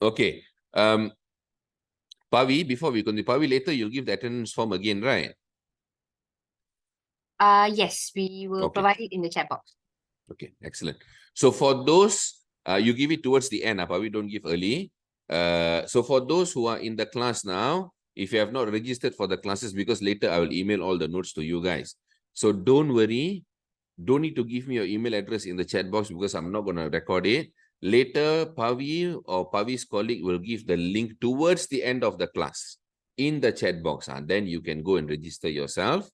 Okay. Pavi, before we continue, Pavi, later you'll give the attendance form again, right? Yes, we will Okay. provide it in the chat box. Okay, excellent. So for those, you give it towards the end, Pavi, don't give early. So for those who are in the class now, if you have not registered for the classes, because later I will email all the notes to you guys. So don't worry. Don't need to give me your email address in the chat box because I'm not going to record it. Later, Pavi or Pavi's colleague will give the link towards the end of the class in the chat box. And then you can go and register yourself,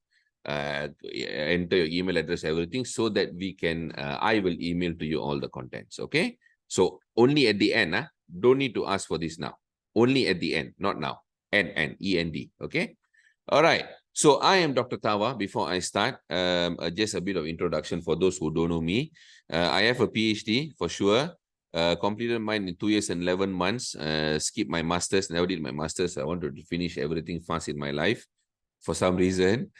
enter your email address, everything, so that we can, I will email to you all the contents, okay? So only at the end, don't need to ask for this now. Only at the end, not now. E-N-D, okay? All right. So I am Dr. Tawa. Before I start, just a bit of introduction for those who don't know me. I have a PhD for sure. Completed mine in 2 years and 11 months. Skipped my master's. Never did my master's. I wanted to finish everything fast in my life for some reason.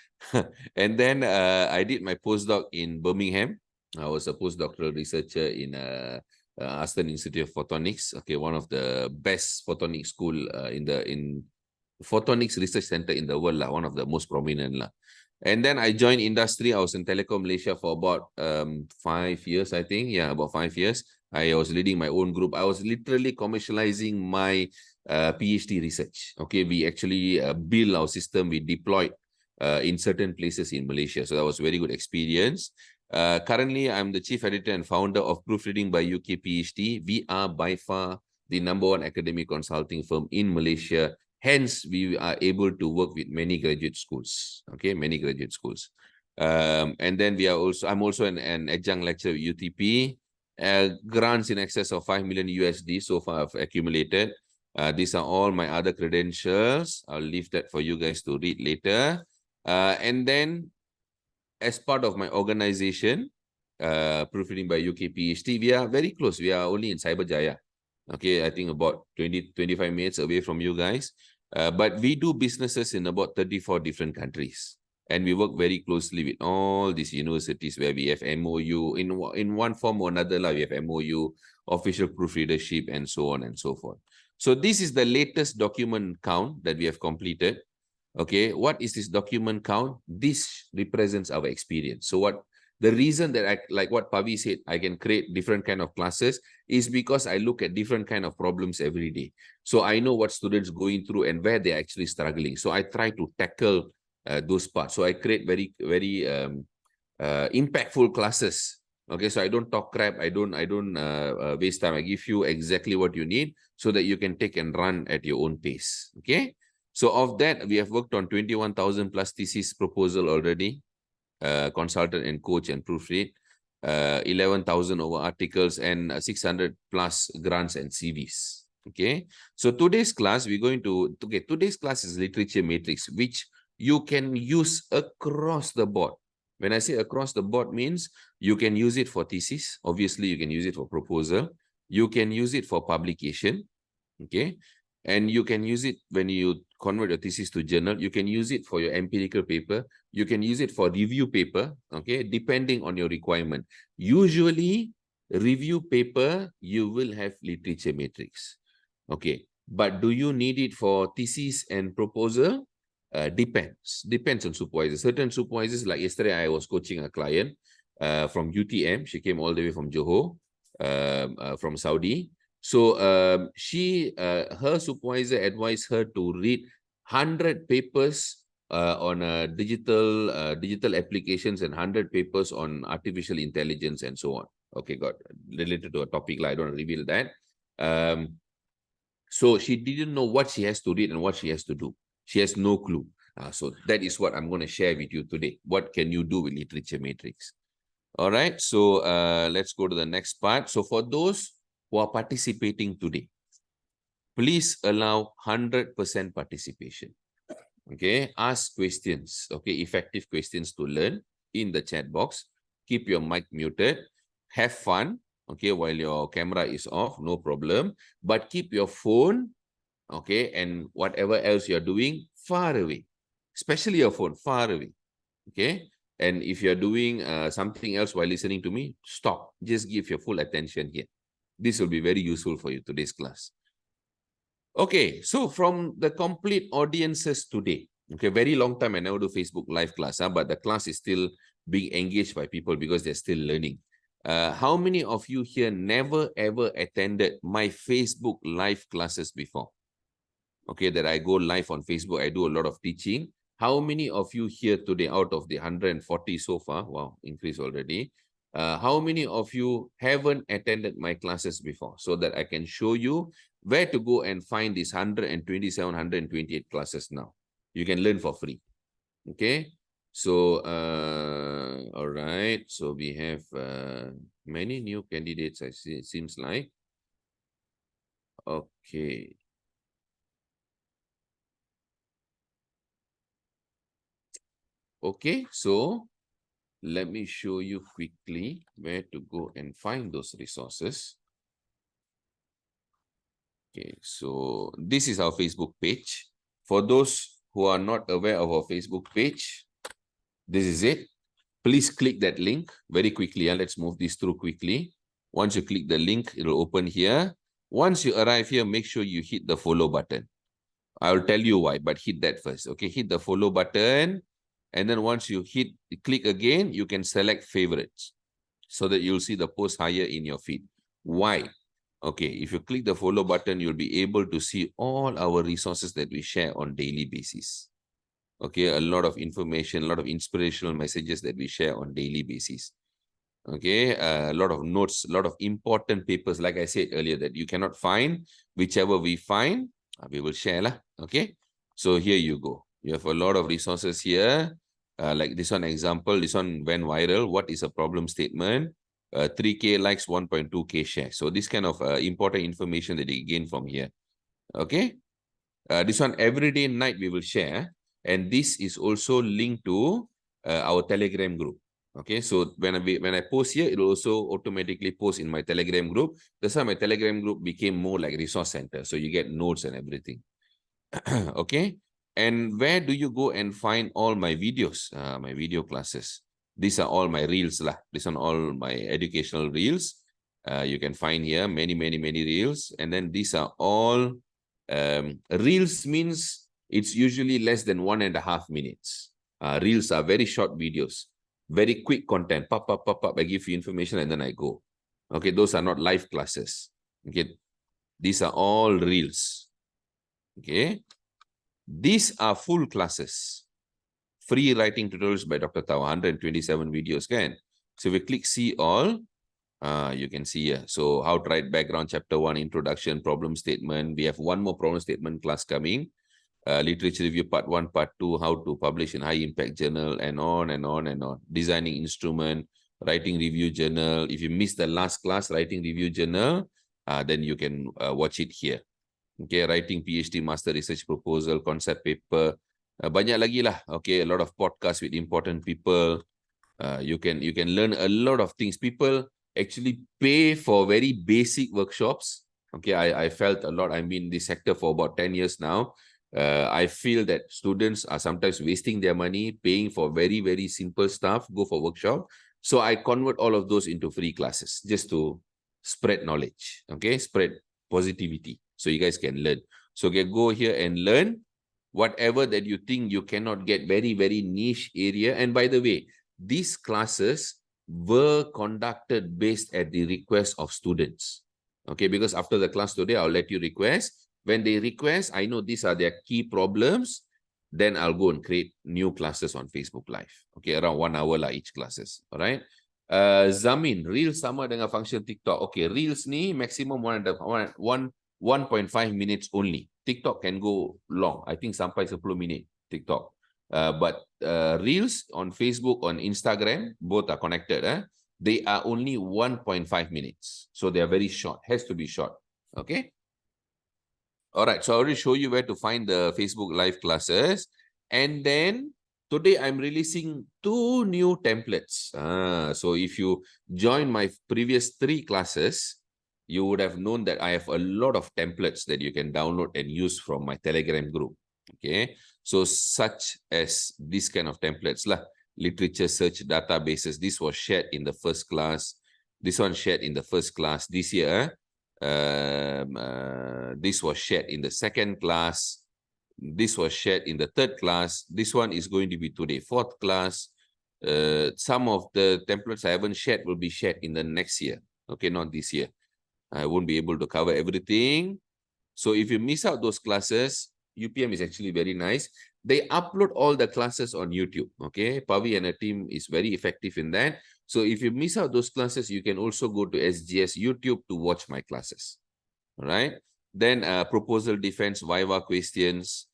And then I did my postdoc in Birmingham. I was a postdoctoral researcher in Aston Institute of Photonics. Okay, one of the best photonics school in photonics research center in the world, one of the most prominent. And then I joined industry. I was in Telecom Malaysia for about 5 years, I think. Yeah, about 5 years. I was leading my own group. I was literally commercializing my PhD research. Okay, we actually build our system. We deployed in certain places in Malaysia. So that was a very good experience. Currently, I'm the chief editor and founder of Proofreading by UK PhD. We are by far the #1 academic consulting firm in Malaysia. Hence, we are able to work with many graduate schools. Okay, many graduate schools. And then I'm also an adjunct lecturer at UTP. Grants in excess of 5 million USD so far I've accumulated. These are all my other credentials. I'll leave that for you guys to read later. And then, as part of my organization, Proofreading by UK PhD, we are very close. We are only in Cyberjaya. Okay, I think about 20-25 minutes away from you guys. But we do businesses in about 34 different countries. And we work very closely with all these universities where we have MOU. In one form or another, we have MOU, official proofreadership, and so on and so forth. So this is the latest document count that we have completed. Okay, what is this document count? This represents our experience. So the reason that like what Pavi said, I can create different kind of classes is because I look at different kind of problems every day. So I know what students going through and where they're actually struggling. So I try to tackle those parts. So I create very, very impactful classes. Okay, so I don't talk crap. I don't waste time. I give you exactly what you need so that you can take and run at your own pace. Okay. So of that, we have worked on 21,000 plus thesis proposal already, consultant and coach and proofread, 11,000 over articles and 600 plus grants and CVs. Okay. So today's class, today's class is Literature Matrix, which you can use across the board. When I say across the board means you can use it for thesis. Obviously, you can use it for proposal. You can use it for publication. Okay. And you can use it when you convert your thesis to journal. You can use it for your empirical paper. You can use it for review paper, okay, depending on your requirement. Usually, review paper, you will have literature matrix. Okay, but do you need it for thesis and proposal? Depends on supervisors. Certain supervisors, like yesterday, I was coaching a client from UTM. She came all the way from Johor, from Saudi. So her supervisor advised her to read 100 papers on digital applications and 100 papers on artificial intelligence and so on. Okay, got related to a topic, I don't reveal that. So she didn't know what she has to read and what she has to do. She has no clue. So that is what I'm going to share with you today. What can you do with Literature Matrix? All right, so let's go to the next part. So for those who are participating today, please allow 100% participation. Okay, ask questions, okay, effective questions to learn in the chat box. Keep your mic muted. Have fun, okay, while your camera is off, no problem. But keep your phone, okay, and whatever else you're doing, far away. Especially your phone, far away, okay? And if you're doing something else while listening to me, stop. Just give your full attention here. This will be very useful for you, today's class. Okay, so from the complete audiences today, okay, very long time I never do Facebook live class, but the class is still being engaged by people because they're still learning. How many of you here never ever attended my Facebook live classes before? Okay, that I go live on Facebook, I do a lot of teaching. How many of you here today, out of the 140 so far, wow, increase already, how many of you haven't attended my classes before, so that I can show you where to go and find these 127, 128 classes now? You can learn for free. Okay, so all right, so we have many new candidates, I see, it seems like. Okay. Okay, so let me show you quickly where to go and find those resources. Okay, so this is our Facebook page. For those who are not aware of our Facebook page, this is it. Please click that link very quickly. Let's move this through quickly. Once you click the link, it will open here. Once you arrive here, make sure you hit the follow button. I'll tell you why, but hit that first. Okay, hit the follow button. And then once you click again, you can select favorites, so that you'll see the post higher in your feed. Why? Okay, if you click the follow button, you'll be able to see all our resources that we share on daily basis. Okay, a lot of information, a lot of inspirational messages that we share on daily basis. Okay, a lot of notes, a lot of important papers, like I said earlier, that you cannot find. Whichever we find, we will share lah. Okay, so here you go. You have a lot of resources here. Like this one example, this one went viral. What is a problem statement? 3K likes, 1.2K shares. So this kind of important information that you gain from here. Okay, this one everyday night we will share, and this is also linked to our Telegram group. Okay, so when I post here, it will also automatically post in my Telegram group. That's why my Telegram group became more like resource center. So you get notes and everything. Okay, and where do you go and find all my videos, my video classes? These are all my reels lah. These are all my educational reels. You can find here many reels, and then these are all reels. Means it's usually less than 1.5 minutes. Reels are very short videos, very quick content. Pop, I give you information and then I go. Okay, those are not live classes. Okay, these are all reels. Okay, these are full classes. Free writing tutorials by Dr. Thaw, 127 videos, can. So if we click see all, you can see here. So how to write background, chapter 1, introduction, problem statement. We have one more problem statement class coming. Literature review part 1, part 2, how to publish in high impact journal, and on and on and on. Designing instrument, writing review journal. If you missed the last class, writing review journal, then you can watch it here. Okay, writing PhD, master research proposal, concept paper. Banyak lagi lah. Okay, a lot of podcasts with important people. You can learn a lot of things. People actually pay for very basic workshops. Okay, I felt a lot. I'm in this sector for about 10 years now. I feel that students are sometimes wasting their money paying for very simple stuff, go for workshop. So I convert all of those into free classes just to spread knowledge. Okay, spread positivity so you guys can learn. So go here and learn whatever that you think you cannot get, very niche area. And by the way, these classes were conducted based at the request of students. Okay, because after the class today, I'll let you request. When they request, I know these are their key problems, then I'll go and create new classes on Facebook Live. Okay, around 1 hour lah each classes. All right. Zamin, Reels sama dengan function TikTok. Okay, Reels ni maximum 1.5 minutes only. TikTok can go long. I think sampai 10 minit TikTok. But Reels on Facebook, on Instagram, both are connected. They are only 1.5 minutes. So they are very short. Has to be short. Okay. All right. So I already show you where to find the Facebook Live classes. And then today I'm releasing 2 new templates. So if you join my previous 3 classes, you would have known that I have a lot of templates that you can download and use from my Telegram group. Okay, so such as this kind of templates lah, literature search databases. This was shared in the first class. This one shared in the first class this year. This was shared in the second class. This was shared in the third class. This one is going to be today, fourth class. Some of the templates I haven't shared will be shared in the next year. Okay, not this year. I won't be able to cover everything. So if you miss out those classes, UPM is actually very nice. They upload all the classes on YouTube. Okay, Pavi and her team is very effective in that. So if you miss out those classes, you can also go to SGS YouTube to watch my classes. All right. Then proposal defense, Viva questions,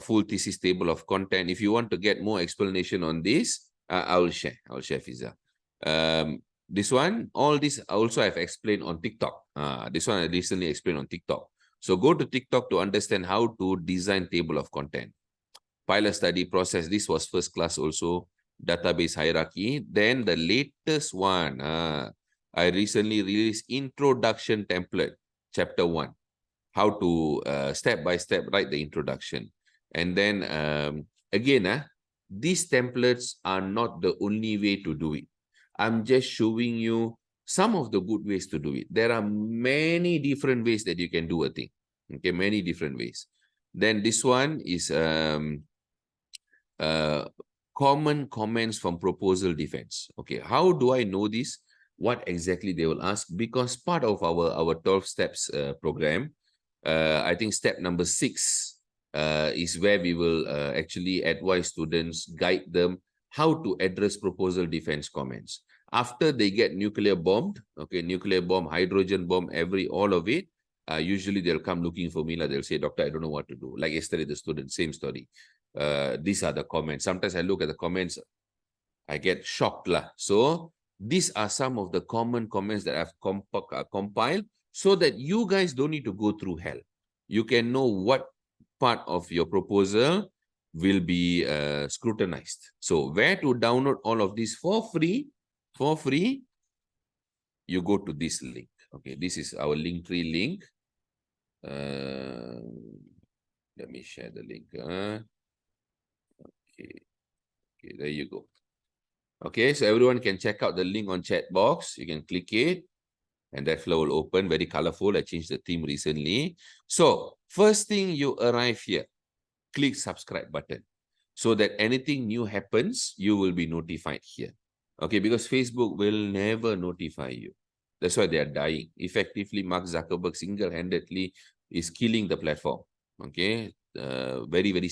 full thesis table of content. If you want to get more explanation on this, I will share. Fiza. This one, all this also I've explained on TikTok. This one I recently explained on TikTok. So go to TikTok to understand how to design table of content. Pilot study process. This was first class also. Database hierarchy. Then the latest one, I recently released introduction template, chapter 1. How to step by step write the introduction. And then again, these templates are not the only way to do it. I'm just showing you some of the good ways to do it. There are many different ways that you can do a thing. Okay, many different ways. Then this one is common comments from proposal defense. Okay, how do I know this? What exactly they will ask? Because part of our 12 steps program, I think step number 6 is where we will actually advise students, guide them how to address proposal defense comments. After they get nuclear bombed, okay, nuclear bomb, hydrogen bomb, all of it, usually they'll come looking for me. They'll say, Doctor, I don't know what to do. Like yesterday, the student, same story. These are the comments. Sometimes I look at the comments, I get shocked lah. So these are some of the common comments that I've compiled so that you guys don't need to go through hell. You can know what part of your proposal will be scrutinized. So where to download all of this for free? For free, you go to this link. Okay, this is our Linktree link. Let me share the link. Okay, there you go. Okay, so everyone can check out the link on chat box. You can click it and that flow will open. Very colorful. I changed the theme recently. So first thing you arrive here, click subscribe button so that anything new happens, you will be notified here. Okay, because Facebook will never notify you. That's why they are dying. Effectively, Mark Zuckerberg single-handedly is killing the platform. Okay, very very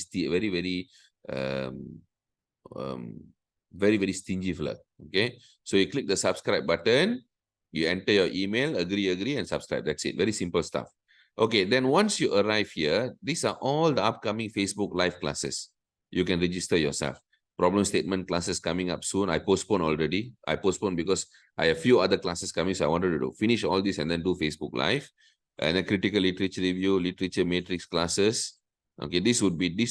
stingy fella. Okay, so you click the subscribe button, you enter your email, agree, and subscribe. That's it. Very simple stuff. Okay, then once you arrive here, these are all the upcoming Facebook live classes. You can register yourself. Problem statement classes coming up soon. I postponed already. I postponed because I have a few other classes coming, so I wanted to finish all this and then do Facebook live. And then critical literature review, literature matrix classes. Okay, these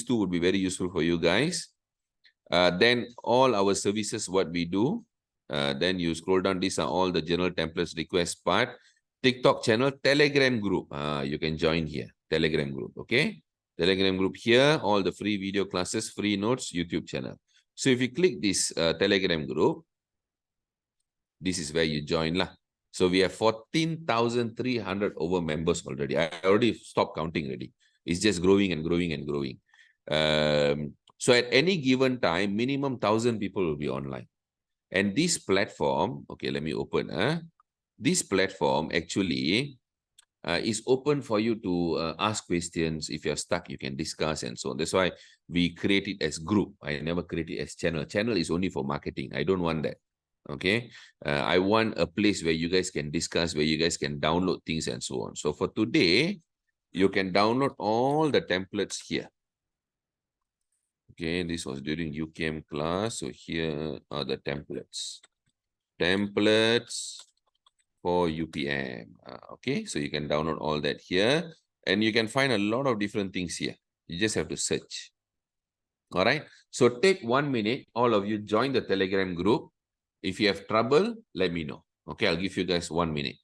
two would be very useful for you guys. Then all our services, what we do. Then you scroll down. These are all the general templates request part. TikTok channel, Telegram group. You can join here. Telegram group. Okay. Telegram group here. All the free video classes, free notes, YouTube channel. So if you click this Telegram group, this is where you join lah. So we have 14,300 over members already. I already stopped counting already. It's just growing and growing and growing. So at any given time, minimum 1,000 people will be online. And this platform, okay, let me open. This platform actually is open for you to ask questions. If you're stuck, you can discuss and so on. That's why we create it as group. I never create it as channel. Channel is only for marketing. I don't want that. Okay. I want a place where you guys can discuss, where you guys can download things and so on. So for today, you can download all the templates here. Okay, this was during UKM class. So here are the templates. Templates for UPM. Okay, so you can download all that here. And you can find a lot of different things here. You just have to search. All right. So take 1 minute. All of you join the Telegram group. If you have trouble, let me know. Okay, I'll give you guys 1 minute.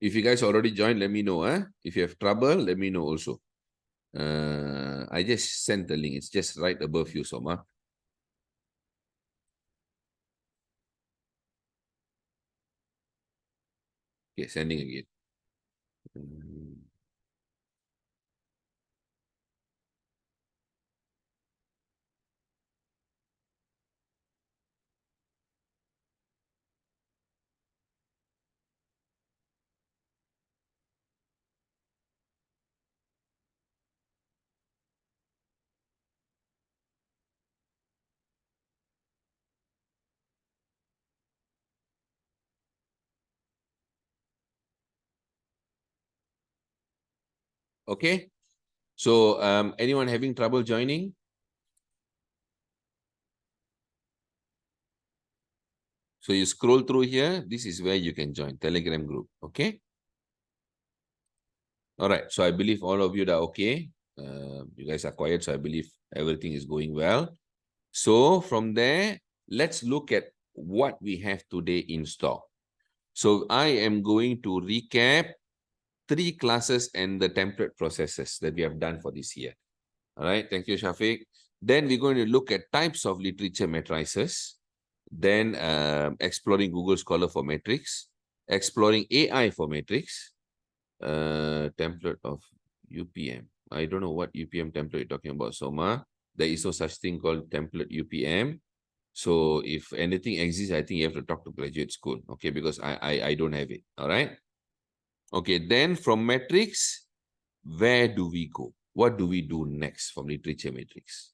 If you guys already joined, let me know. If you have trouble, let me know also. I just sent the link. It's just right above you, Soma. Okay, sending again. Okay. So, anyone having trouble joining? So you scroll through here. This is where you can join Telegram group. Okay. All right. So I believe all of you are okay. You guys are quiet. So I believe everything is going well. So from there, let's look at what we have today in stock. So I am going to recap 3 classes and the template processes that we have done for this year. All right. Thank you, Shafiq. Then we're going to look at types of literature matrices. Then exploring Google Scholar for Matrix, exploring AI for Matrix, template of UPM. I don't know what UPM template you're talking about, Soma. There is no such thing called template UPM. So if anything exists, I think you have to talk to graduate school, okay? Because I don't have it, all right? Okay, then from Matrix, where do we go? What do we do next from Literature Matrix?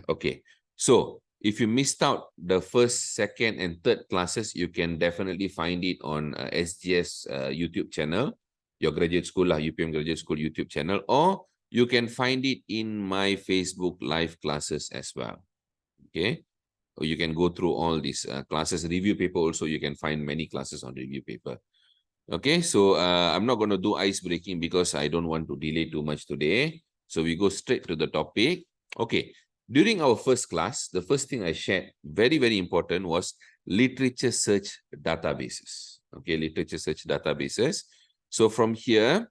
Okay, so if you missed out the first, second, and third classes, you can definitely find it on SGS YouTube channel, your graduate school, UPM Graduate School YouTube channel, or you can find it in my Facebook live classes as well. Okay, or you can go through all these classes. Review paper also, you can find many classes on review paper. Okay, so I'm not going to do ice breaking because I don't want to delay too much today. So we go straight to the topic. Okay, during our first class, the first thing I shared, very, very important, was literature search databases. Okay, literature search databases. So from here,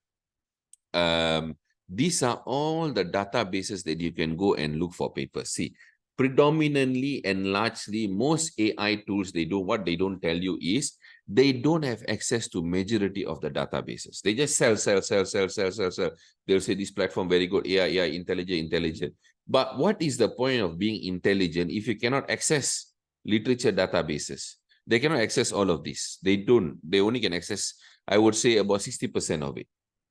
these are all the databases that you can go and look for papers. See, predominantly and largely, most AI tools, what they don't tell you is they don't have access to majority of the databases. They just sell. They'll say this platform very good, AI, intelligent. But what is the point of being intelligent if you cannot access literature databases? They cannot access all of this. They only can access, I would say, about 60% of it.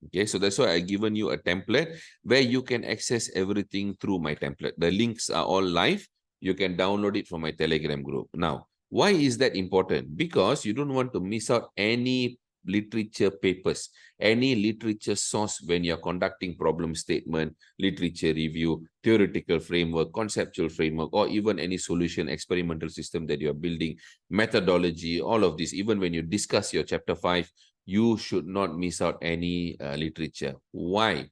Okay, so that's why I've given you a template where you can access everything through my template. The links are all live. You can download it from my Telegram group. Now, why is that important? Because you don't want to miss out any literature papers, any literature source when you're conducting problem statement, literature review, theoretical framework, conceptual framework, or even any solution, experimental system that you're building, methodology, all of this. Even when you discuss your chapter 5, you should not miss out any literature. Why?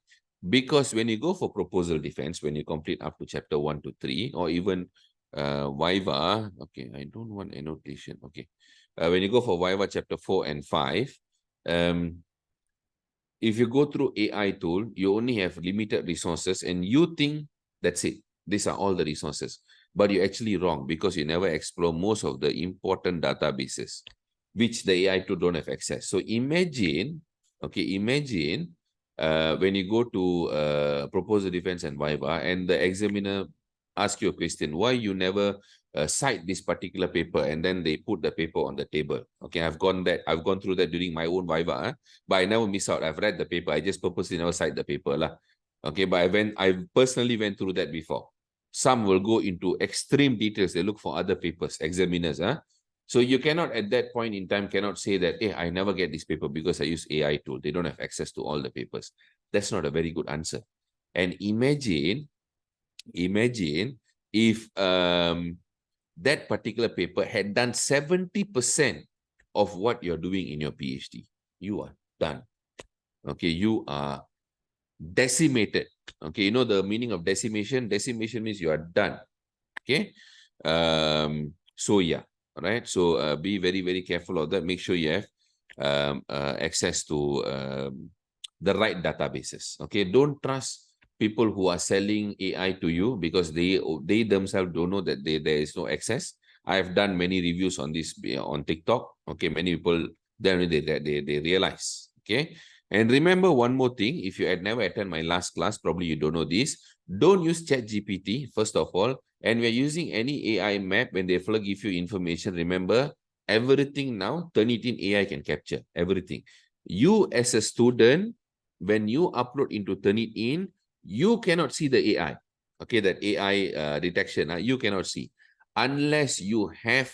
Because when you go for proposal defense, when you complete up to chapter 1 to 3, or even Viva, okay, I don't want annotation. Okay, when you go for Viva chapter 4 and 5, if you go through AI tool, you only have limited resources and you think that's it. These are all the resources. But you're actually wrong because you never explore most of the important databases which the AI tool don't have access. So imagine, okay, imagine when you go to proposal defense and Viva and the examiner asks you a question, why you never cite this particular paper, and then they put the paper on the table. Okay, I've gone through that during my own Viva, but I never miss out. I've read the paper. I just purposely never cite the paper lah. Okay, but I personally went through that before. Some will go into extreme details. They look for other papers, examiners. So you cannot at that point in time cannot say that, hey, I never get this paper because I use AI tool. They don't have access to all the papers. That's not a very good answer. And imagine if that particular paper had done 70% of what you're doing in your PhD. You are done. Okay, you are decimated. Okay, you know the meaning of decimation? Decimation means you are done. Okay, so yeah, all right. So be very, very careful of that. Make sure you have access to the right databases. Okay, don't trust people who are selling AI to you because they themselves don't know that there is no access. I've done many reviews on this on TikTok. Okay, many people then they realize. Okay, and remember one more thing: if you had never attended my last class, probably you don't know this. Don't use ChatGPT first of all. And we're using any AI map when they give you information. Remember, everything now, Turnitin AI can capture everything. You as a student, when you upload into Turnitin, you cannot see the AI. Okay, that AI detection, you cannot see. Unless you have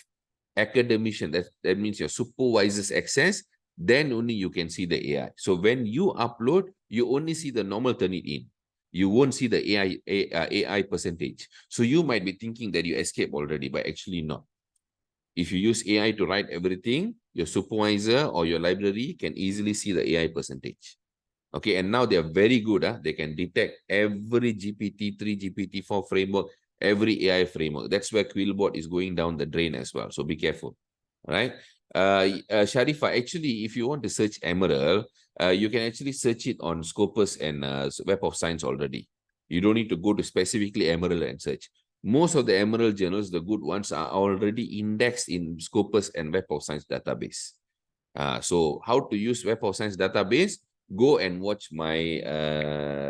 academician, that means your supervisor's access, then only you can see the AI. So when you upload, you only see the normal Turnitin. You won't see the AI percentage. So you might be thinking that you escaped already, but actually not. If you use AI to write everything, your supervisor or your library can easily see the AI percentage. Okay, and now they are very good. They can detect every GPT-3, GPT-4 framework, every AI framework. That's where Quillbot is going down the drain as well. So be careful. All right. Sharifa, actually, if you want to search Emerald, you can actually search it on Scopus and Web of Science already. You don't need to go to specifically Emerald and search. Most of the Emerald journals, the good ones, are already indexed in Scopus and Web of Science database. So how to use Web of Science database? Go and watch my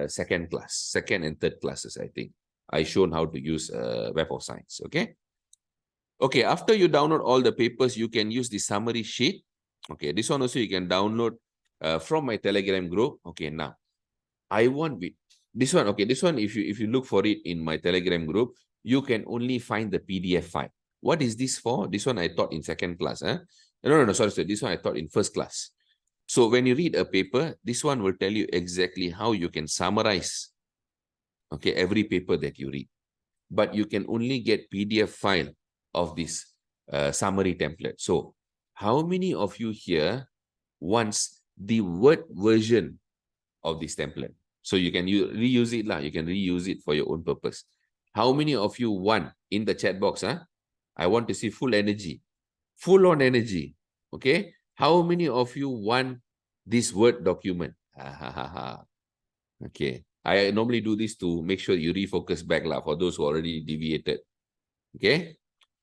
second and third classes, I think. I shown how to use Web of Science, okay? Okay, after you download all the papers, you can use the summary sheet. Okay, this one also you can download from my Telegram group. Okay, now, I want this one. Okay, this one, if you look for it in my Telegram group, you can only find the PDF file. What is this for? This one I taught in second class. No, sorry. This one I taught in first class. So when you read a paper, this one will tell you exactly how you can summarize, okay, every paper that you read. But you can only get PDF file of this summary template. So how many of you here wants the Word version of this template? So you can reuse it. You can reuse it for your own purpose. How many of you want in the chat box? I want to see full energy. Full on energy. Okay. How many of you want this Word document? Okay. I normally do this to make sure you refocus back for those who already deviated. Okay.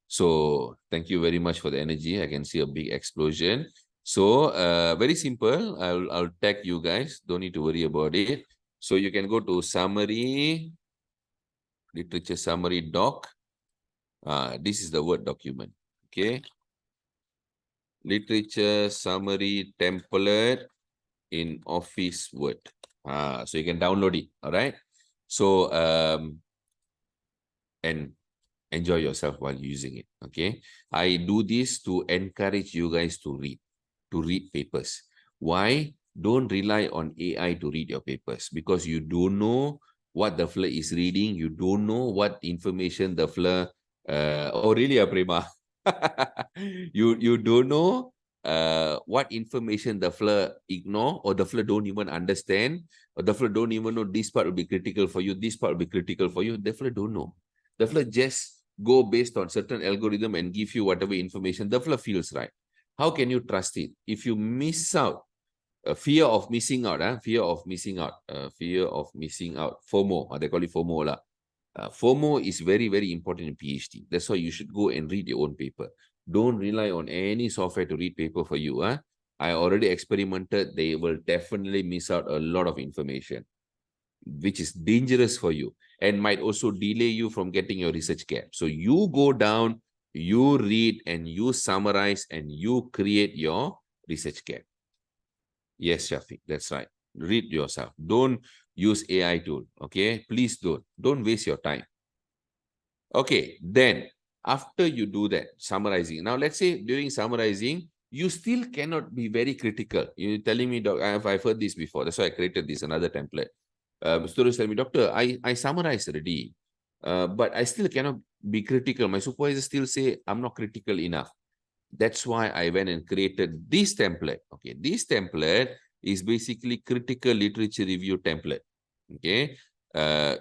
So thank you very much for the energy. I can see a big explosion. So very simple. I'll tag you guys. Don't need to worry about it. So you can go to summary, literature summary doc. This is the Word document. Okay. Literature summary template in Office Word. So you can download it. All right. So and enjoy yourself while using it. Okay. I do this to encourage you guys to read papers. Why? Don't rely on AI to read your papers because you don't know what the FLIR is reading. You don't know what information the FLIR, oh really, Prema? you don't know what information the FLIR ignore, or the FLIR don't even understand, or the FLIR don't even know this part will be critical for you, this part will be critical for you. The FLIR don't know. The FLIR just go based on certain algorithm and give you whatever information the FLIR feels right. How can you trust it? If you miss out, fear of missing out, fear of missing out, FOMO, they call it FOMO. FOMO is very, very important in PhD. That's why you should go and read your own paper. Don't rely on any software to read paper for you. I already experimented. They will definitely miss out a lot of information, which is dangerous for you and might also delay you from getting your research gap. So you go down, you read, and you summarize, and you create your research gap. Yes, Shafiq, that's right. Read yourself. Don't use AI tool, okay? Please don't. Don't waste your time. Okay, then after you do that, summarizing. Now, let's say during summarizing, you still cannot be very critical. You're telling me, Doc, I've heard this before. That's why I created this, another template. Students tell me, Doctor, I summarized already, but I still cannot be critical. My supervisor still say I'm not critical enough. That's why I went and created this template. Okay, this template is basically critical literature review template. Okay,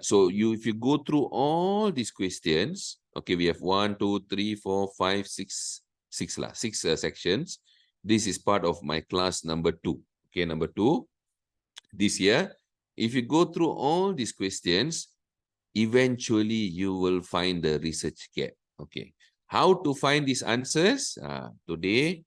so if you go through all these questions, okay, we have 1, 2, 3, 4, 5, 6 sections. This is part of my class number 2. Okay, number 2. This year, if you go through all these questions, eventually you will find the research gap. Okay. How to find these answers? Today,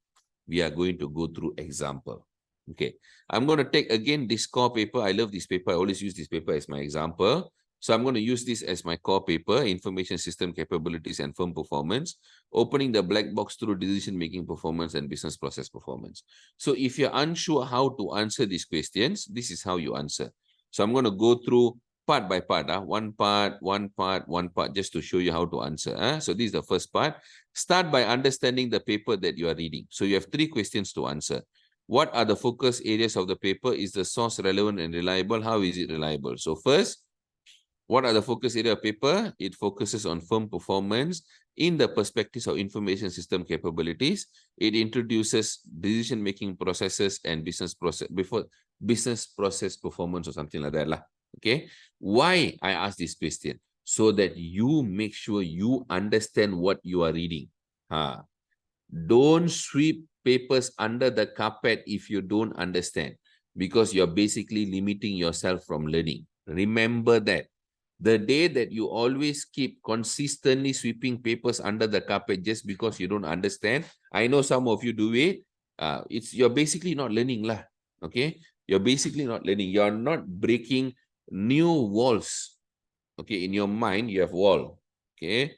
we are going to go through example. Okay. I'm going to take again this core paper. I love this paper. I always use this paper as my example. So I'm going to use this as my core paper, Information System Capabilities and Firm Performance, opening the black box through decision-making performance and business process performance. So if you're unsure how to answer these questions, this is how you answer. So I'm going to go through part by part, one part, just to show you how to answer. So this is the first part. Start by understanding the paper that you are reading. So you have 3 questions to answer. What are the focus areas of the paper? Is the source relevant and reliable? How is it reliable? So first, what are the focus area of paper? It focuses on firm performance in the perspectives of information system capabilities. It introduces decision-making processes and business process performance or something like that. Okay. Why I ask this question? So that you make sure you understand what you are reading. Don't sweep papers under the carpet if you don't understand, because you're basically limiting yourself from learning. Remember that. The day that you always keep consistently sweeping papers under the carpet just because you don't understand, I know some of you do it, you're basically not learning lah. Okay, you're basically not learning. You're not breaking new walls. Okay, in your mind you have wall. Okay,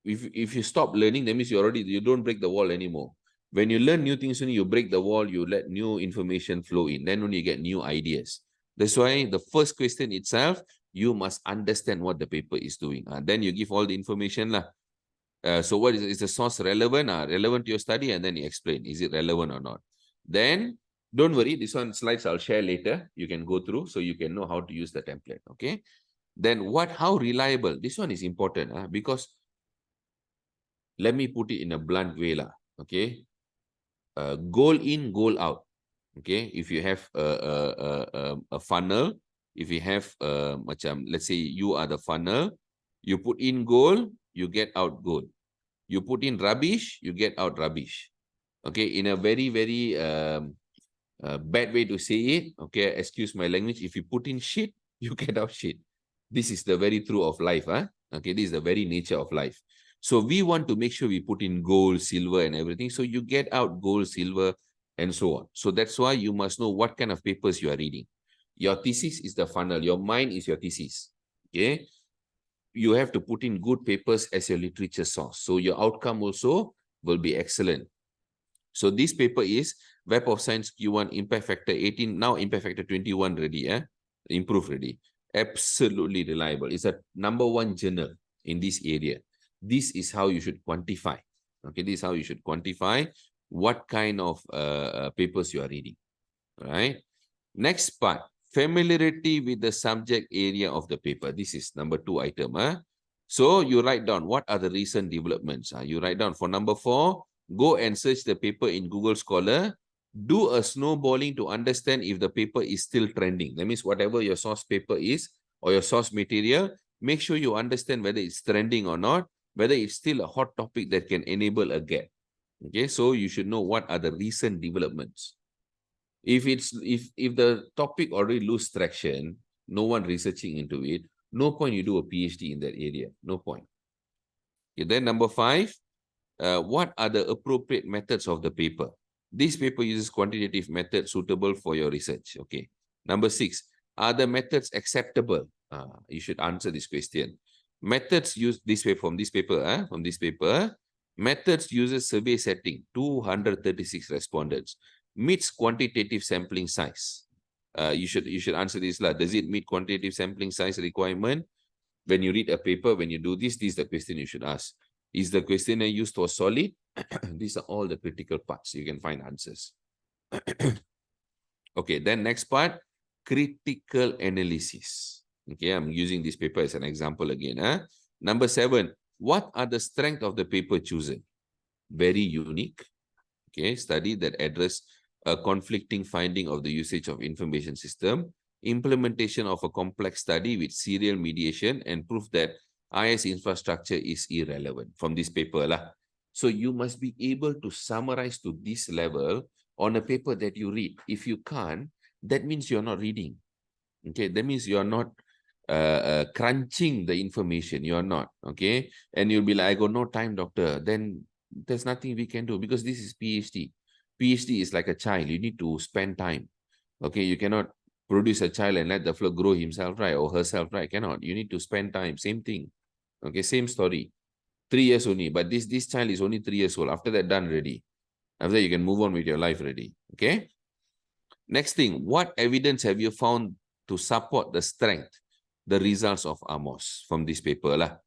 if you stop learning, that means you don't break the wall anymore. When you learn new things, only you break the wall, you let new information flow in, then only you get new ideas. That's why the first question itself, you must understand what the paper is doing. Then you give all the information lah. So what is the source relevant? Relevant to your study, and then you explain, is it relevant or not? Then don't worry, this one slides I'll share later. You can go through so you can know how to use the template. Okay. Then how reliable? This one is important because let me put it in a blunt way lah. Okay. Goal in, goal out. Okay, if you have a funnel, if you have let's say you are the funnel, you put in gold, you get out gold. You put in rubbish, you get out rubbish. Okay, in a very, very bad way to say it, okay, excuse my language, if you put in shit, you get out shit. This is the very truth of life. Okay, this is the very nature of life. So we want to make sure we put in gold, silver, and everything. So you get out gold, silver, and so on. So that's why you must know what kind of papers you are reading. Your thesis is the funnel. Your mind is your thesis. Okay. You have to put in good papers as your literature source. So your outcome also will be excellent. So this paper is Web of Science Q1 Impact Factor 18. Now Impact Factor 21 ready. Improved ready. Absolutely reliable. It's a #1 journal in this area. This is how you should quantify. Okay, this is how you should quantify what kind of papers you are reading. All right. Next part, familiarity with the subject area of the paper. This is #2 item. So you write down what are the recent developments. You write down for #4, go and search the paper in Google Scholar. Do a snowballing to understand if the paper is still trending. That means whatever your source paper is or your source material, make sure you understand whether it's trending or not, whether it's still a hot topic that can enable a gap. Okay, so you should know what are the recent developments. If the topic already lose traction, no one researching into it, no point you do a PhD in that area. No point. Okay, then #5, what are the appropriate methods of the paper? This paper uses quantitative methods suitable for your research. Okay. #6, are the methods acceptable? You should answer this question. Methods used this way from this paper. Methods uses survey setting, 236 respondents. Meets quantitative sampling size. You should answer this lah. Does it meet quantitative sampling size requirement? When you read a paper, when you do this is the question you should ask. Is the questionnaire used for solid? These are all the critical parts. You can find answers. Okay, then next part, critical analysis. Okay, I'm using this paper as an example again. #7, what are the strengths of the paper chosen? Very unique. Okay, study that address a conflicting finding of the usage of information system, implementation of a complex study with serial mediation, and proof that IS infrastructure is irrelevant from this paper lah. So you must be able to summarize to this level on a paper that you read. If you can't, that means you're not reading. Okay, that means you're not crunching the information. You're not, okay? And you'll be like, I got no time, doctor. Then there's nothing we can do because this is PhD. PhD is like a child. You need to spend time. Okay, you cannot produce a child and let the flower grow himself, right? Or herself, right? Cannot. You need to spend time. Same thing. Okay, same story. 3 years only. But this child is only 3 years old. After that, done already. After that, you can move on with your life already. Okay? Next thing, what evidence have you found to support the strength, the results of Amos from this paper lah?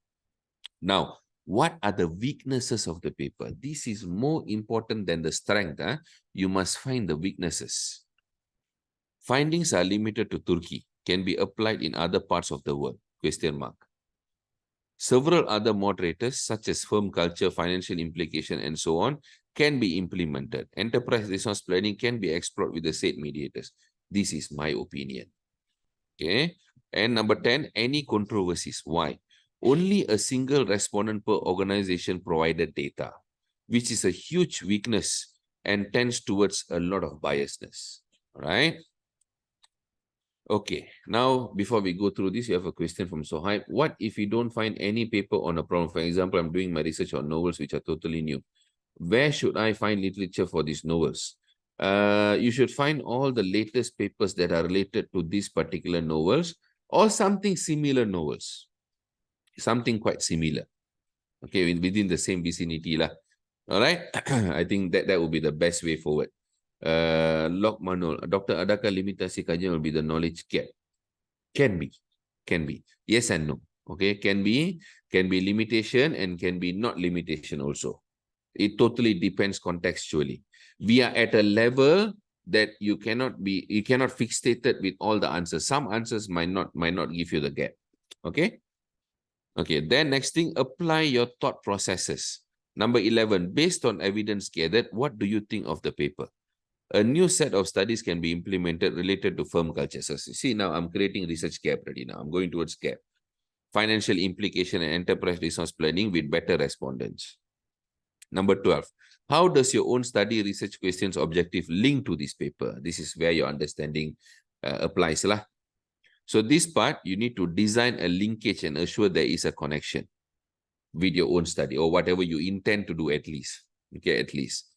Now, what are the weaknesses of the paper? This is more important than the strength. You must find the weaknesses. Findings are limited to Turkey, can be applied in other parts of the world, question mark. Several other moderators, such as firm culture, financial implication, and so on, can be implemented. Enterprise resource planning can be explored with the said mediators. This is my opinion. Okay. And number 10, any controversies. Why? Only a single respondent per organization provided data, which is a huge weakness and tends towards a lot of biasness. All right. Okay, now before we go through this, you have a question from Sohaib. What if you don't find any paper on a problem? For example, I'm doing my research on novels which are totally new. Where should I find literature for these novels? You should find all the latest papers that are related to these particular novels or something similar novels. Something quite similar. Okay, within the same vicinity lah. All right, I think that would be the best way forward. Log manual. Doctor, adakah limitasi kajian will be the knowledge gap? Can be. Yes and no. Okay, can be limitation and can be not limitation also. It totally depends contextually. We are at a level that you cannot fixate it with all the answers. Some answers might not give you the gap. Okay. Okay, then next thing, apply your thought processes. Number 11, based on evidence gathered, what do you think of the paper? A new set of studies can be implemented related to firm culture. So see, now I'm creating research gap already now. I'm going towards gap. Financial implication and enterprise resource planning with better respondents. Number 12, how does your own study research questions objective link to this paper? This is where your understanding applies lah. So this part, you need to design a linkage and assure there is a connection with your own study or whatever you intend to do at least. Okay, at least.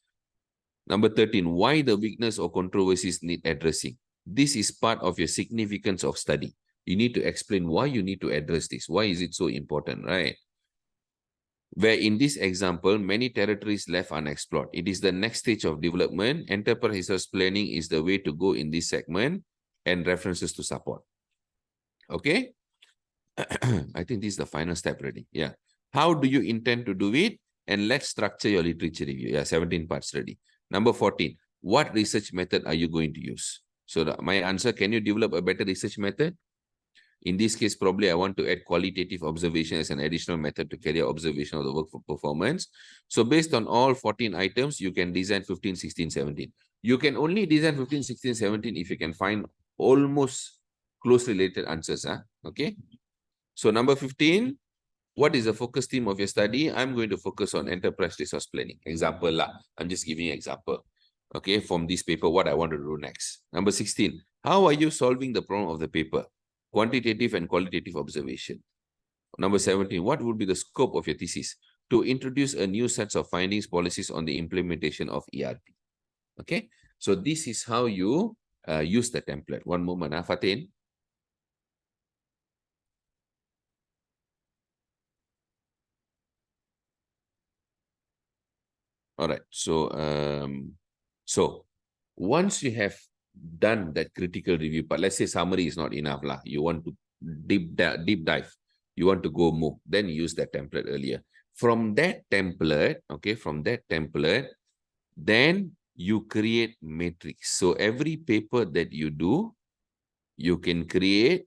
Number 13, why the weakness or controversies need addressing? This is part of your significance of study. You need to explain why you need to address this. Why is it so important, right? Where in this example, many territories left unexplored. It is the next stage of development. Enterprise resource planning is the way to go in this segment and references to support. Okay? I think this is the final step already. Yeah. How do you intend to do it? And let's structure your literature review. Yeah, 17 parts ready. Number 14, what research method are you going to use? So my answer, can you develop a better research method? In this case, probably I want to add qualitative observation as an additional method to carry out observation of the work for performance. So based on all 14 items, you can design 15, 16, 17. You can only design 15, 16, 17 if you can find almost close related answers. Okay. So number 15, what is the focus theme of your study? I'm going to focus on enterprise resource planning. Example lah. I'm just giving an example. Okay, from this paper, what I want to do next. Number 16, how are you solving the problem of the paper? Quantitative and qualitative observation. Number 17, what would be the scope of your thesis? To introduce a new set of findings, policies on the implementation of ERP. Okay, so this is how you use the template. One moment, Fatin. All right, so once you have done that critical review part, let's say summary is not enough lah. You want to deep dive. You want to go more. Then use that template earlier. From that template, okay, then you create matrix. So every paper that you do, you can create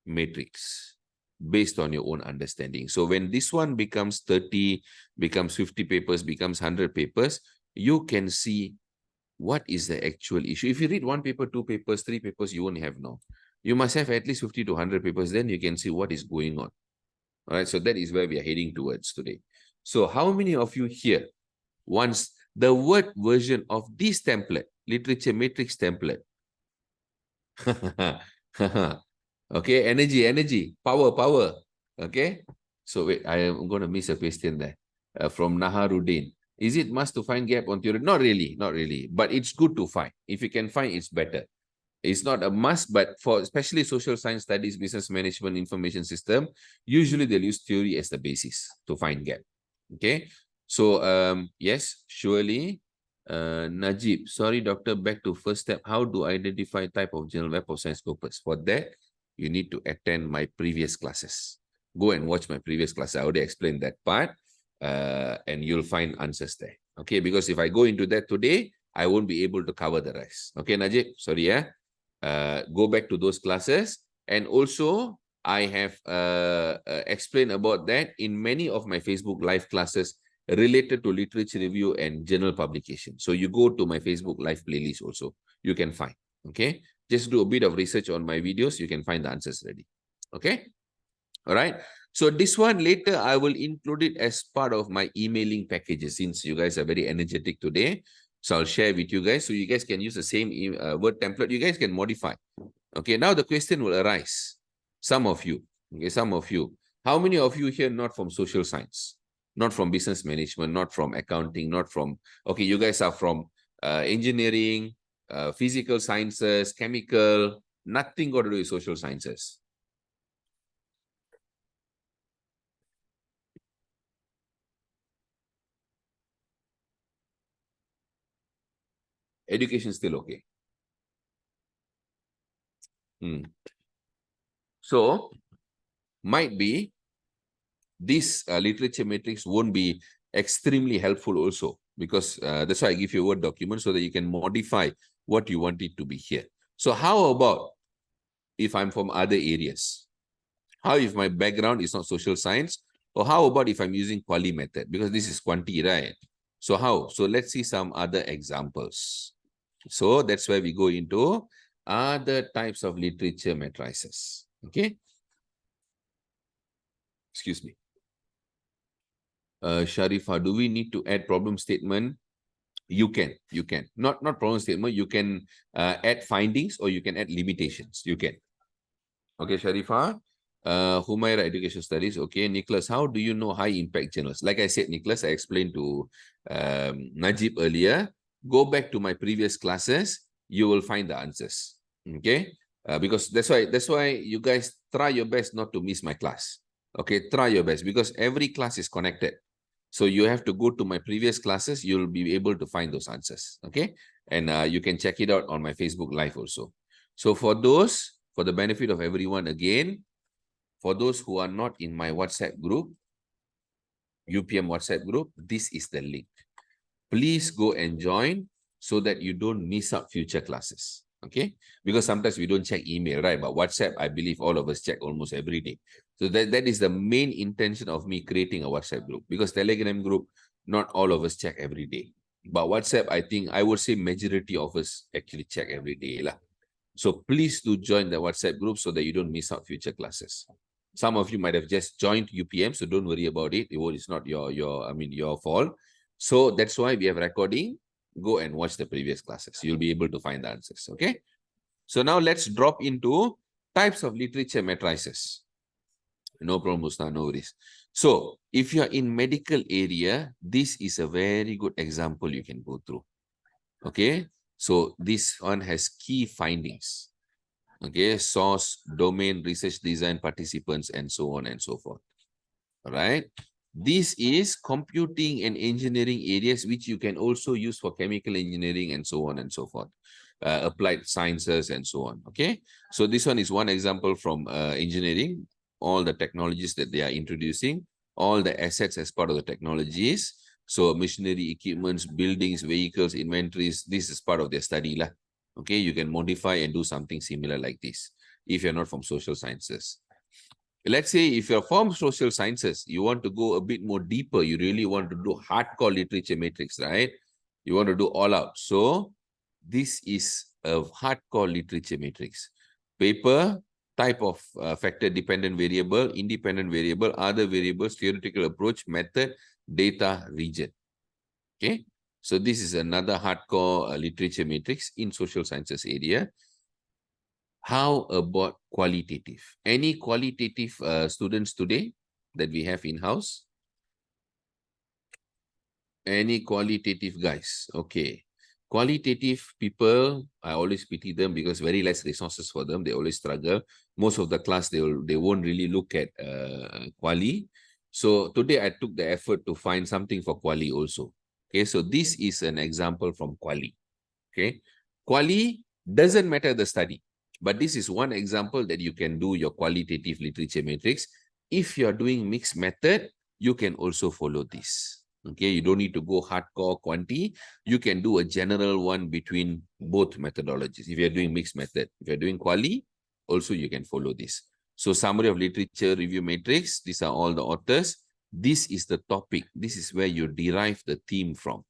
matrix based on your own understanding. So when this one becomes 30, becomes 50 papers, becomes 100 papers, you can see what is the actual issue. If you read one paper, two papers, three papers, you won't have no. You must have at least 50 to 100 papers, then you can see what is going on. All right, so that is where we are heading towards today. So how many of you here wants the Word version of this template, Literature Matrix template? Okay, energy, power. Okay. So wait, I am going to miss a question there from Naharuddin. Is it must to find gap on theory? Not really. But it's good to find. If you can find, it's better. It's not a must, but for especially social science studies, business management, information system, usually they'll use theory as the basis to find gap. Okay. So yes, surely. Najib, sorry, doctor, back to first step. How do I identify type of journal web of science corpus? For that, you need to attend my previous classes. Go and watch my previous class. I already explained that part, and you'll find answers there. Okay, because if I go into that today, I won't be able to cover the rest. Okay, Najib, sorry, yeah. Go back to those classes. And also, I have explained about that in many of my Facebook live classes related to literature review and journal publication. So you go to my Facebook live playlist also, you can find. Okay, just do a bit of research on my videos, you can find the answers ready. Okay, all right. So this one later I will include it as part of my emailing packages, since you guys are very energetic today. So I'll share with you guys, so you guys can use the same word template. You guys can modify. Okay, now the question will arise. Some of you, okay, some of you. How many of you here not from social science? Not from business management, not from accounting, not from, okay, you guys are from engineering, physical sciences, chemical, nothing got to do with social sciences. Education still okay. So, might be this literature matrix won't be extremely helpful also, because that's why I give you a Word document so that you can modify what you want it to be here. So how about if I'm from other areas? How if my background is not social science? Or how about if I'm using Quali method? Because this is quanti, right? So how? So let's see some other examples. So that's where we go into other types of literature matrices. Okay. Excuse me. Sharifa, do we need to add problem statement? You can. Not problem statement. You can add findings or you can add limitations. You can. Okay, Sharifa. Humaira Education Studies. Okay, Nicholas, how do you know high impact journals? Like I said, Nicholas, I explained to Najib earlier. Go back to my previous classes. You will find the answers. Okay, because that's why you guys try your best not to miss my class. Okay, try your best, because every class is connected. So you have to go to my previous classes. You'll be able to find those answers. Okay, and you can check it out on my Facebook Live also. So for those, for the benefit of everyone again, for those who are not in my WhatsApp group, UPM WhatsApp group, this is the link. Please go and join so that you don't miss out future classes. Okay, because sometimes we don't check email, right? But WhatsApp, I believe all of us check almost every day. So that is the main intention of me creating a WhatsApp group, because Telegram group, not all of us check every day. But WhatsApp, I think I would say majority of us actually check every day lah. So please do join the WhatsApp group so that you don't miss out future classes. Some of you might have just joined UPM, so don't worry about it. It's not your fault. So that's why we have recording. Go and watch the previous classes. You'll be able to find the answers. Okay. So now let's drop into types of literature matrices. No problem, Musta, no worries. So if you're in medical area, this is a very good example you can go through. Okay. So this one has key findings. Okay. Source, domain, research design, participants, and so on and so forth. All right. This is computing and engineering areas, which you can also use for chemical engineering and so on and so forth. Applied sciences and so on. Okay. So this one is one example from engineering, all the technologies that they are introducing, all the assets as part of the technologies. So machinery, equipments, buildings, vehicles, inventories, this is part of their study lah. Okay, you can modify and do something similar like this if you're not from social sciences. Let's say if you're from social sciences, you want to go a bit more deeper, you really want to do hardcore literature matrix, right? You want to do all out. So this is a hardcore literature matrix. Paper, type of factor dependent variable, independent variable, other variables, theoretical approach, method, data region. Okay, so this is another hardcore literature matrix in social sciences area. How about qualitative? Any qualitative students today that we have in-house? Any qualitative guys? Okay. Qualitative people, I always pity them because very less resources for them. They always struggle. Most of the class, they won't really look at quali. So today I took the effort to find something for quali also. Okay, so this is an example from quali. Okay, quali doesn't matter the study, but this is one example that you can do your qualitative literature matrix. If you're doing mixed method, you can also follow this. Okay, you don't need to go hardcore quanti. You can do a general one between both methodologies. If you're doing mixed method, if you're doing quali, also you can follow this. So summary of literature review matrix, these are all the authors. This is the topic. This is where you derive the theme from.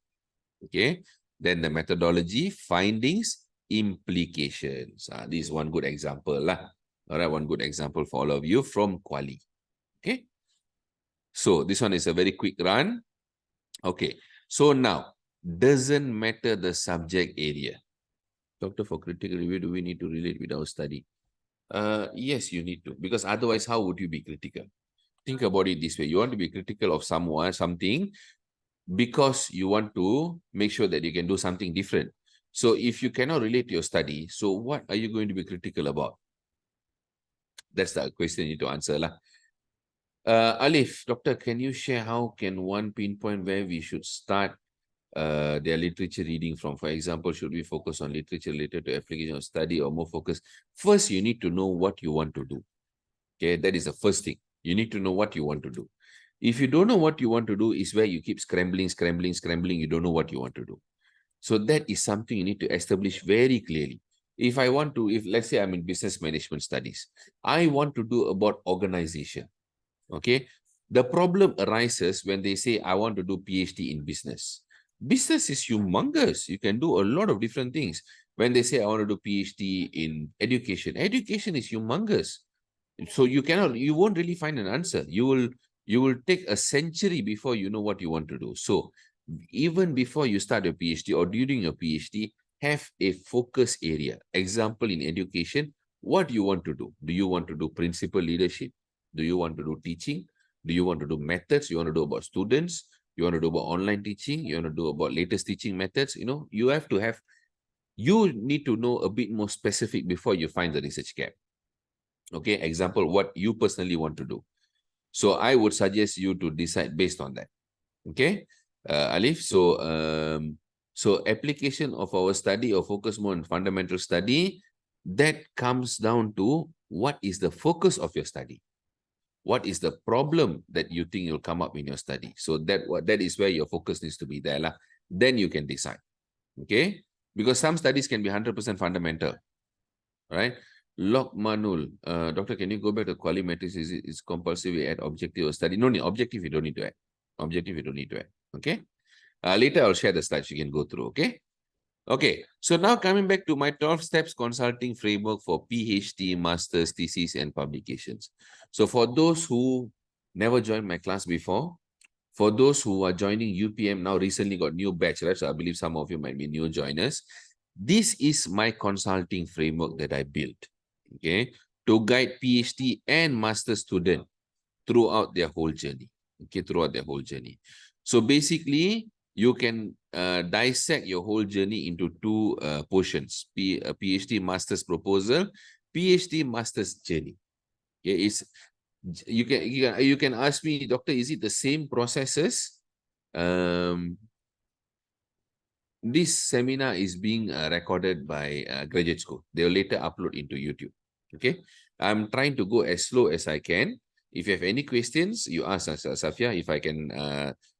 Okay, then the methodology, findings, implications. This is one good example lah. All right, one good example for all of you from quali. Okay, so this one is a very quick run. Okay, so now, doesn't matter the subject area. Doctor, for critical review, do we need to relate with our study? Yes, you need to, because otherwise, how would you be critical? Think about it this way. You want to be critical of someone, something, because you want to make sure that you can do something different. So if you cannot relate to your study, so what are you going to be critical about? That's the question you need to answer lah. Alif, doctor, can you share how can one pinpoint where we should start their literature reading from? For example, should we focus on literature related to application of study or more focus? First, you need to know what you want to do. Okay, that is the first thing. You need to know what you want to do. If you don't know what you want to do, is where you keep scrambling, you don't know what you want to do. So that is something you need to establish very clearly. If let's say I'm in business management studies, I want to do about organization. Okay. The problem arises when they say, I want to do PhD in business. Business is humongous. You can do a lot of different things. When they say, I want to do PhD in education, education is humongous. So you won't really find an answer. You will take a century before you know what you want to do. So even before you start your PhD or during your PhD, have a focus area. Example, in education, what do you want to do? Do you want to do principal leadership? Do you want to do teaching? Do you want to do methods? You want to do about students? You want to do about online teaching? You want to do about latest teaching methods? You need to know a bit more specific before you find the research gap. Okay, example, what you personally want to do. So I would suggest you to decide based on that. Okay, Alif. So application of our study or focus more on fundamental study, that comes down to what is the focus of your study. What is the problem that you think will come up in your study? So that is where your focus needs to be there lah. Then you can decide. Okay, because some studies can be 100% fundamental, right? Lokmanul, doctor, can you go back to quali matrix? Is compulsive we add objective or study? No need. Objective you don't need to add. Objective you don't need to add. Okay. Later I'll share the slides you can go through. Okay. Okay. So now coming back to my 12 steps consulting framework for PhD, masters, thesis, and publications. So for those who never joined my class before, for those who are joining UPM now, recently got new batch, right? So I believe some of you might be new joiners. This is my consulting framework that I built. Okay, to guide PhD and master student throughout their whole journey. Okay, throughout their whole journey. So basically, you can dissect your whole journey into two portions: PhD master's proposal, PhD master's journey. Okay, you can ask me, doctor, is it the same processes? This seminar is being recorded by graduate school. They will later upload into YouTube. Okay, I'm trying to go as slow as I can. If you have any questions, you ask us, Safia, if I can.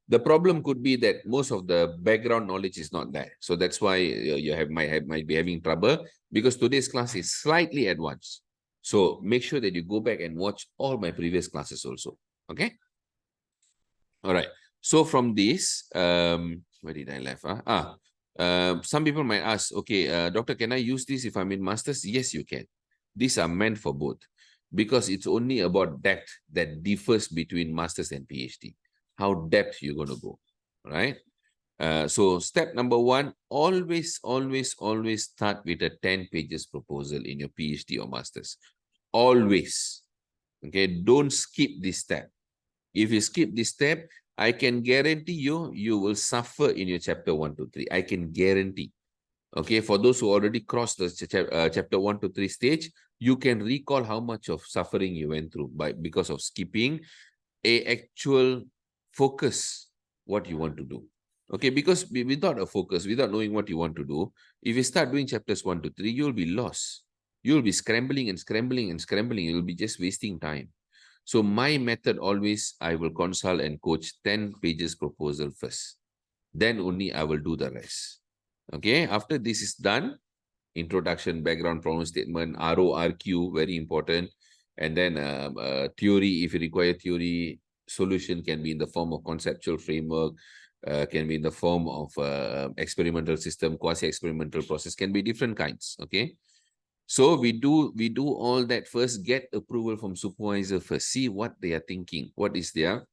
The problem could be that most of the background knowledge is not there. So that's why you might be having trouble, because today's class is slightly advanced. So make sure that you go back and watch all my previous classes also. Okay. All right. So from this, where did I left? Some people might ask, okay, doctor, can I use this if I'm in masters? Yes, you can. These are meant for both, because it's only about depth that differs between masters and PhD. how depth you're going to go, right? So step number one, always start with a 10 pages proposal in your PhD or master's. Always. Okay, don't skip this step. If you skip this step, I can guarantee you, you will suffer in your chapter 1 to 3. I can guarantee. Okay, for those who already crossed the chapter 1 to 3 stage, you can recall how much of suffering you went through because of skipping a actual focus what you want to do. Okay, because without a focus, without knowing what you want to do, if you start doing chapters 1 to 3, you'll be lost. You'll be scrambling and scrambling and scrambling. You'll be just wasting time. So my method always, I will consult and coach 10 pages proposal first. Then only I will do the rest. Okay, after this is done, introduction, background, problem statement, RORQ, very important. And then theory, if you require theory, solution can be in the form of conceptual framework, can be in the form of experimental system, quasi-experimental process, can be different kinds, okay? So we do all that first, get approval from supervisor first, see what they are thinking, what is their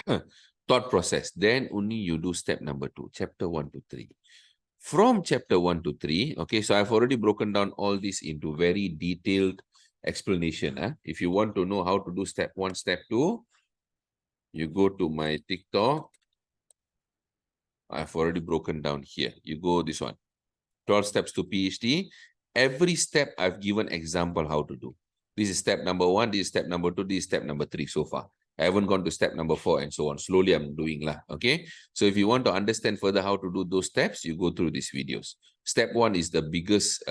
thought process. Then only you do step number 2, chapter 1 to 3. From chapter 1 to 3, okay, so I've already broken down all this into very detailed explanation. If you want to know how to do step 1, step 2, you go to my TikTok. I've already broken down here. You go this one, 12 steps to PhD. Every step I've given example how to do. This is step number 1, this is step number 2, this is step number 3 so far. I haven't gone to step number 4 and so on. Slowly I'm doing lah. Okay. So if you want to understand further how to do those steps, you go through these videos. Step 1 is the biggest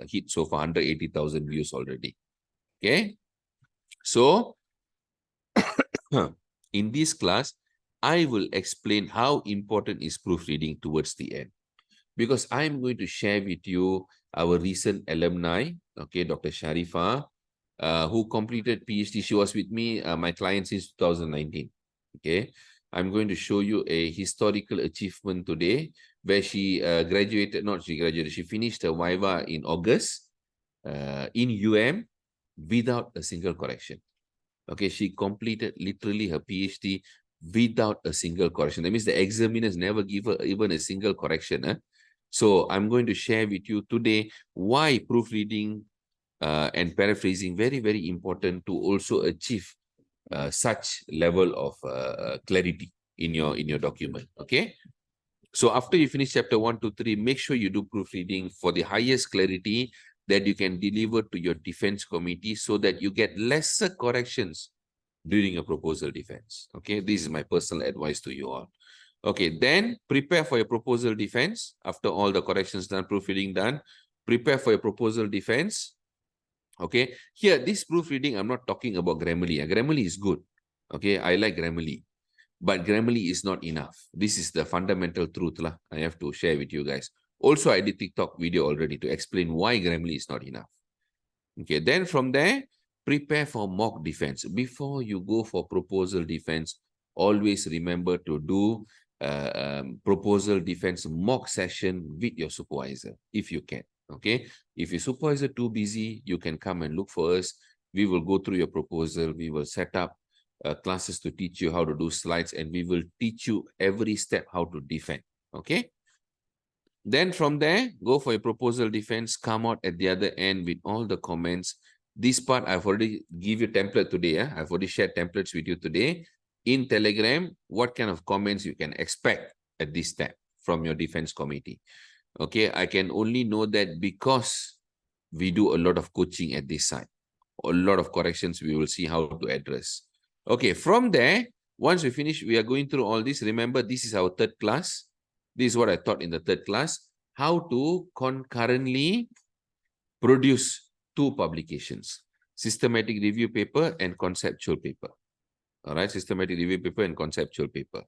hit so far, 180,000 views already. Okay. So in this class, I will explain how important is proofreading towards the end. Because I'm going to share with you our recent alumni, okay, Dr. Sharifah, who completed PhD. She was with me, my client since 2019. Okay, I'm going to show you a historical achievement today where she graduated, not she graduated, she finished her Viva in August in UM without a single correction. Okay, she completed literally her PhD without a single correction. That means the examiners never give her even a single correction. So I'm going to share with you today why proofreading and paraphrasing very important to also achieve such level of clarity in your document. Okay. So after you finish chapter 1 to 3, make sure you do proofreading for the highest clarity that you can deliver to your defense committee so that you get lesser corrections during a proposal defense. Okay, this is my personal advice to you all. Okay, then prepare for your proposal defense. After all the corrections done, proofreading done, prepare for your proposal defense. Okay, here, this proofreading, I'm not talking about Grammarly. Grammarly is good. Okay, I like Grammarly. But Grammarly is not enough. This is the fundamental truth I have to share with you guys. Also, I did TikTok video already to explain why Grammarly is not enough. Okay, then from there, prepare for mock defense. Before you go for proposal defense, always remember to do proposal defense mock session with your supervisor, if you can. Okay, if your supervisor too busy, you can come and look for us. We will go through your proposal. We will set up classes to teach you how to do slides, and we will teach you every step how to defend. Okay. Then from there, go for your proposal defense, come out at the other end with all the comments. This part, I've already give you template today. I've already shared templates with you today. In Telegram, what kind of comments you can expect at this step from your defense committee. Okay, I can only know that because we do a lot of coaching at this side. A lot of corrections we will see how to address. Okay, from there, once we finish, we are going through all this. Remember, this is our third class. This is what I taught in the third class, how to concurrently produce 2 publications, systematic review paper and conceptual paper. All right, systematic review paper and conceptual paper.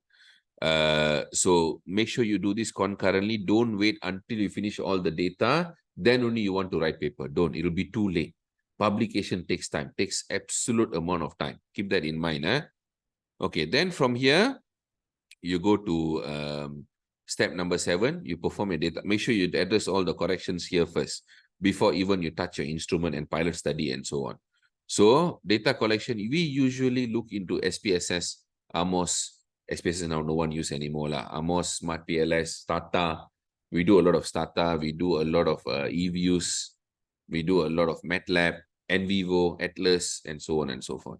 So make sure you do this concurrently. Don't wait until you finish all the data. Then only you want to write paper. Don't. It'll be too late. Publication takes time, takes absolute amount of time. Keep that in mind. Okay, then from here, you go to step number 7. You perform your data. Make sure you address all the corrections here first before even you touch your instrument and pilot study and so on. So data collection, we usually look into SPSS Amos, especially now no one use anymore lah. Amos, Smart PLS, Stata. We do a lot of Stata. We do a lot of eViews. We do a lot of MATLAB, NVivo, Atlas, and so on and so forth.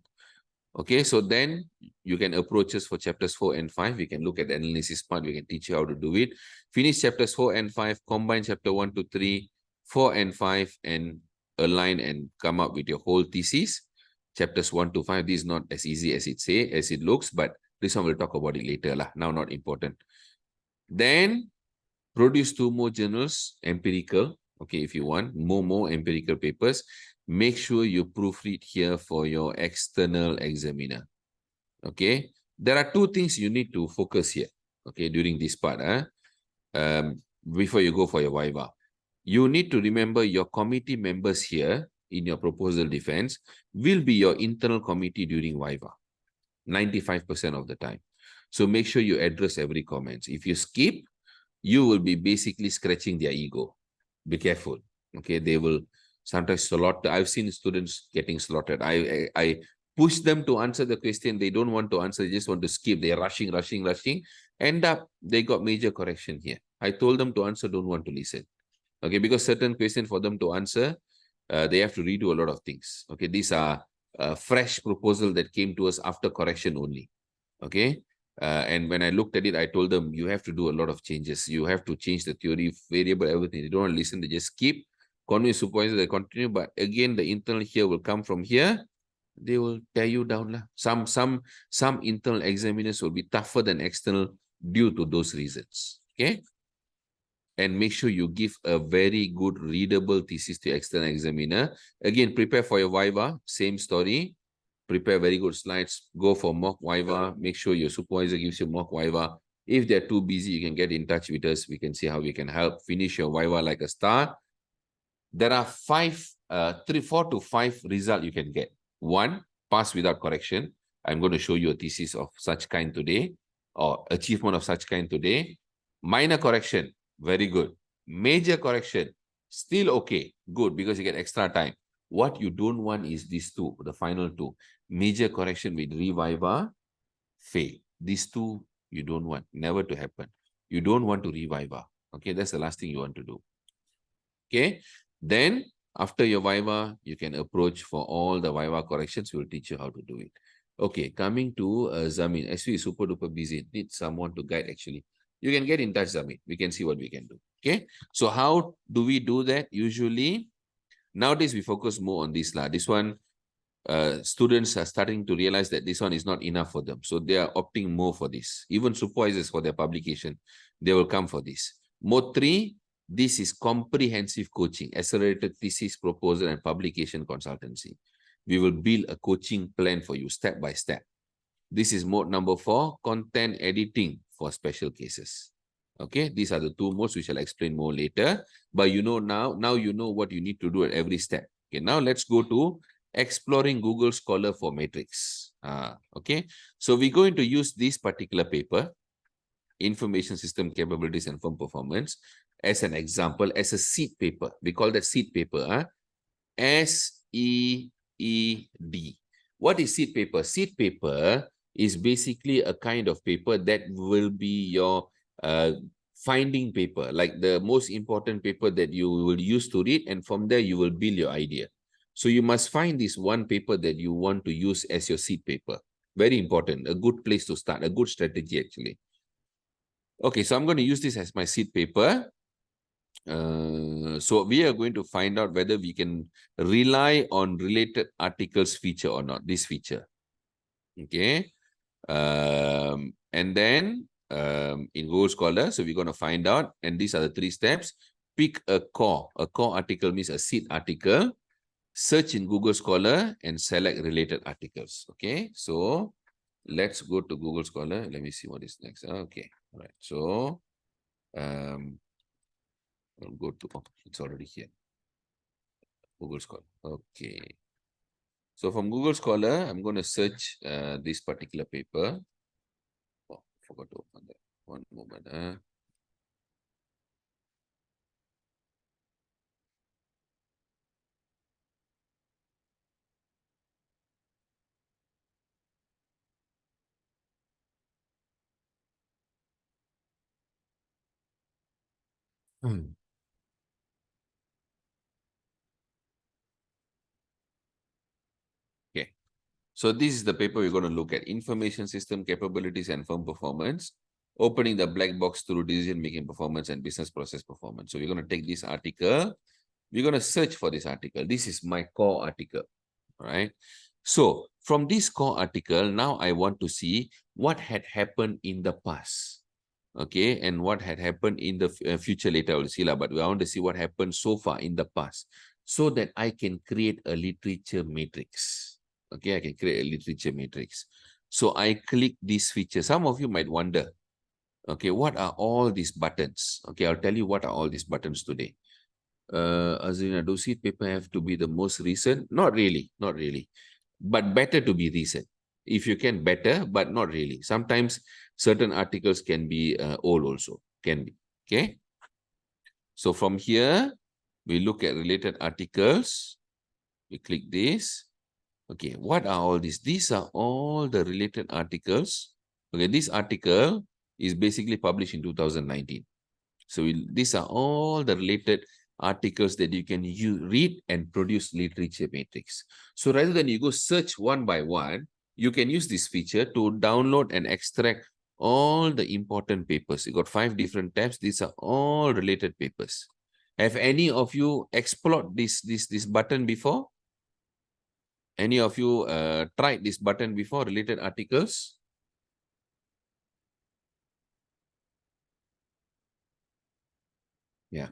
Okay, so then you can approach us for chapters 4 and 5. We can look at the analysis part. We can teach you how to do it. Finish chapters 4 and 5, combine chapter 1 to 3, 4 and 5, and align and come up with your whole thesis. Chapters 1 to 5, this is not as easy as it looks, but this one we'll talk about it later lah. Now not important. Then produce 2 more journals, empirical. Okay, if you want more empirical papers, make sure you proofread here for your external examiner. Okay, there are 2 things you need to focus here. Okay, during this part, before you go for your Viva, you need to remember your committee members here in your proposal defense will be your internal committee during Viva, 95% of the time. So make sure you address every comment. If you skip, you will be basically scratching their ego. Be careful. Okay, they will sometimes slaughter. I've seen students getting slaughtered. I push them to answer the question. They don't want to answer. They just want to skip. They're rushing. End up, they got major correction here. I told them to answer, don't want to listen. Okay, because certain question for them to answer, they have to redo a lot of things. Okay, these are fresh proposal that came to us after correction only. Okay. And when I looked at it, I told them, you have to do a lot of changes. You have to change the theory, variable, everything. They don't want to listen. They just skip. Convince supervisor, they continue. But again, the internal here will come from here. They will tear you down lah. Some internal examiners will be tougher than external due to those reasons. Okay. And make sure you give a very good readable thesis to external examiner. Again, prepare for your Viva. Same story. Prepare very good slides, go for mock Viva, make sure your supervisor gives you mock Viva. If they're too busy, you can get in touch with us. We can see how we can help finish your Viva like a star. There are 4 to 5 results you can get. 1, pass without correction. I'm going to show you a thesis of such kind today, or achievement of such kind today. Minor correction, very good. Major correction, still okay, good, because you get extra time. What you don't want is these 2, the final 2. Major correction with reviva, fail. These 2 you don't want, never to happen. You don't want to reviva. Okay, that's the last thing you want to do. Okay, then after your Viva, you can approach for all the Viva corrections. We'll teach you how to do it. Okay, coming to Zamin. SV is super duper busy. Need someone to guide actually. You can get in touch, Zamin. We can see what we can do. Okay, so how do we do that? Usually, nowadays we focus more on this lah. This one, students are starting to realize that this one is not enough for them. So they are opting more for this. Even supervisors for their publication, they will come for this. Mode 3, this is comprehensive coaching, accelerated thesis, proposal, and publication consultancy. We will build a coaching plan for you step by step. This is mode number 4, content editing for special cases. Okay, these are the 2 modes. We shall explain more later. But you know now you know what you need to do at every step. Okay, now let's go to exploring Google Scholar for Matrix. Okay, so we're going to use this particular paper, Information System Capabilities and Firm Performance, as an example, as a seed paper. We call that seed paper. SEED. What is seed paper? Seed paper is basically a kind of paper that will be your finding paper, like the most important paper that you will use to read, and from there you will build your idea. So you must find this one paper that you want to use as your seed paper. Very important, a good place to start, a good strategy actually. Okay, so I'm going to use this as my seed paper. So we are going to find out whether we can rely on related articles feature or not, this feature. Okay. And then in Google Scholar, so we're going to find out, and these are the 3 steps. Pick a core. A core article means a seed article. Search in Google Scholar and select related articles. Okay, so let's go to Google Scholar. Let me see what is next. Okay, all right. So I'll go to, oh, it's already here. Google Scholar. Okay. So from Google Scholar, I'm going to search this particular paper. Oh, I forgot to open that. One moment. Okay. So this is the paper we're going to look at. Information system capabilities and firm performance. Opening the black box through decision-making performance and business process performance. So we're going to take this article. We're going to search for this article. This is my core article. All right. So from this core article, now I want to see what had happened in the past. Okay. And what had happened in the future later, I will see. But we want to see what happened so far in the past so that I can create a literature matrix. Okay. I can create a literature matrix. So I click this feature. Some of you might wonder, okay, what are all these buttons? Okay. I'll tell you what are all these buttons today. Azrina, does it paper have to be the most recent? Not really, not really. But better to be recent. If you can, better, but not really. Sometimes certain articles can be old also, can be. Okay. So from here, we look at related articles. We click this. Okay, what are all these? These are all the related articles. Okay, this article is basically published in 2019. So these are all the related articles that you can read and produce literature matrix. So rather than you go search one by one, you can use this feature to download and extract all the important papers. You got 5 different tabs. These are all related papers. Have any of you explored this button before? Any of you tried this button before, related articles? Yeah.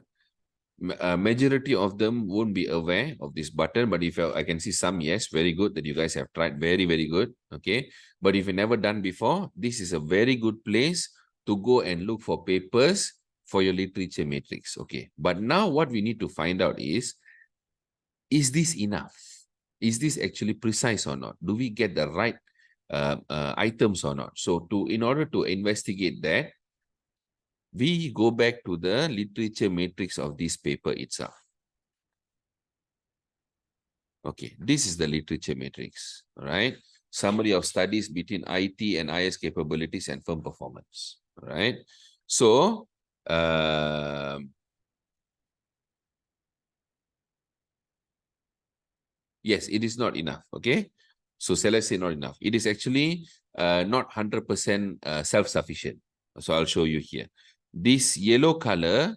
Majority of them won't be aware of this button, but if I can see some, yes, very good that you guys have tried, very, very good. Okay. But if you never done before, this is a very good place to go and look for papers for your literature matrix. Okay. But now what we need to find out is this enough? Is this actually precise or not? Do we get the right items or not? So in order to investigate that, we go back to the literature matrix of this paper itself. Okay, this is the literature matrix, all right? Summary of studies between IT and IS capabilities and firm performance, all right? So, yes, it is not enough, okay? So, let's say not enough. It is actually not 100% self-sufficient. So, I'll show you here. This yellow color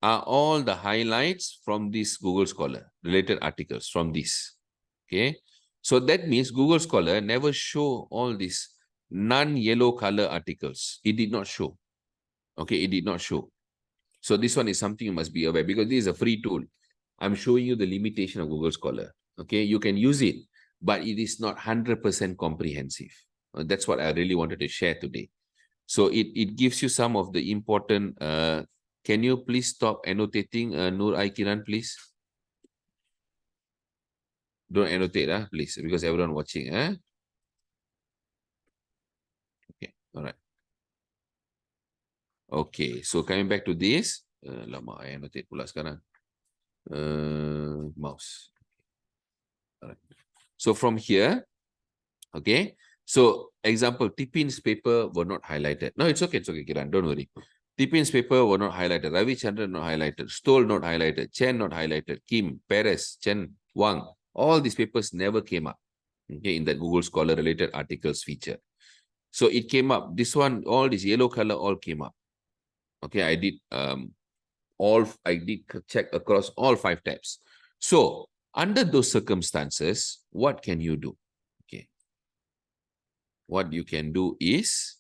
are all the highlights from this Google Scholar related articles from this. Okay. So that means Google Scholar never show all these non-yellow color articles. It did not show. Okay. It did not show. So this one is something you must be aware because this is a free tool. I'm showing you the limitation of Google Scholar. Okay. You can use it, but it is not 100% comprehensive. That's what I really wanted to share today. So it gives you some of the important, can you please stop annotating, Nur Aikiran, please? Don't annotate, please, because everyone watching. Okay, all right. Okay, so coming back to this, lama I annotate pula sekarang. Mouse. All right. So from here, okay. So example, Tipin's paper were not highlighted. No, it's okay, Kiran, don't worry. Tipin's paper were not highlighted. Ravi Chandran not highlighted. Stoll not highlighted. Chen not highlighted. Kim, Perez, Chen, Wang. All these papers never came up, okay, in that Google Scholar related articles feature. So it came up. This one, all this yellow color, all came up. Okay, I did check across all 5 tabs. So under those circumstances, what can you do? Okay, what you can do is,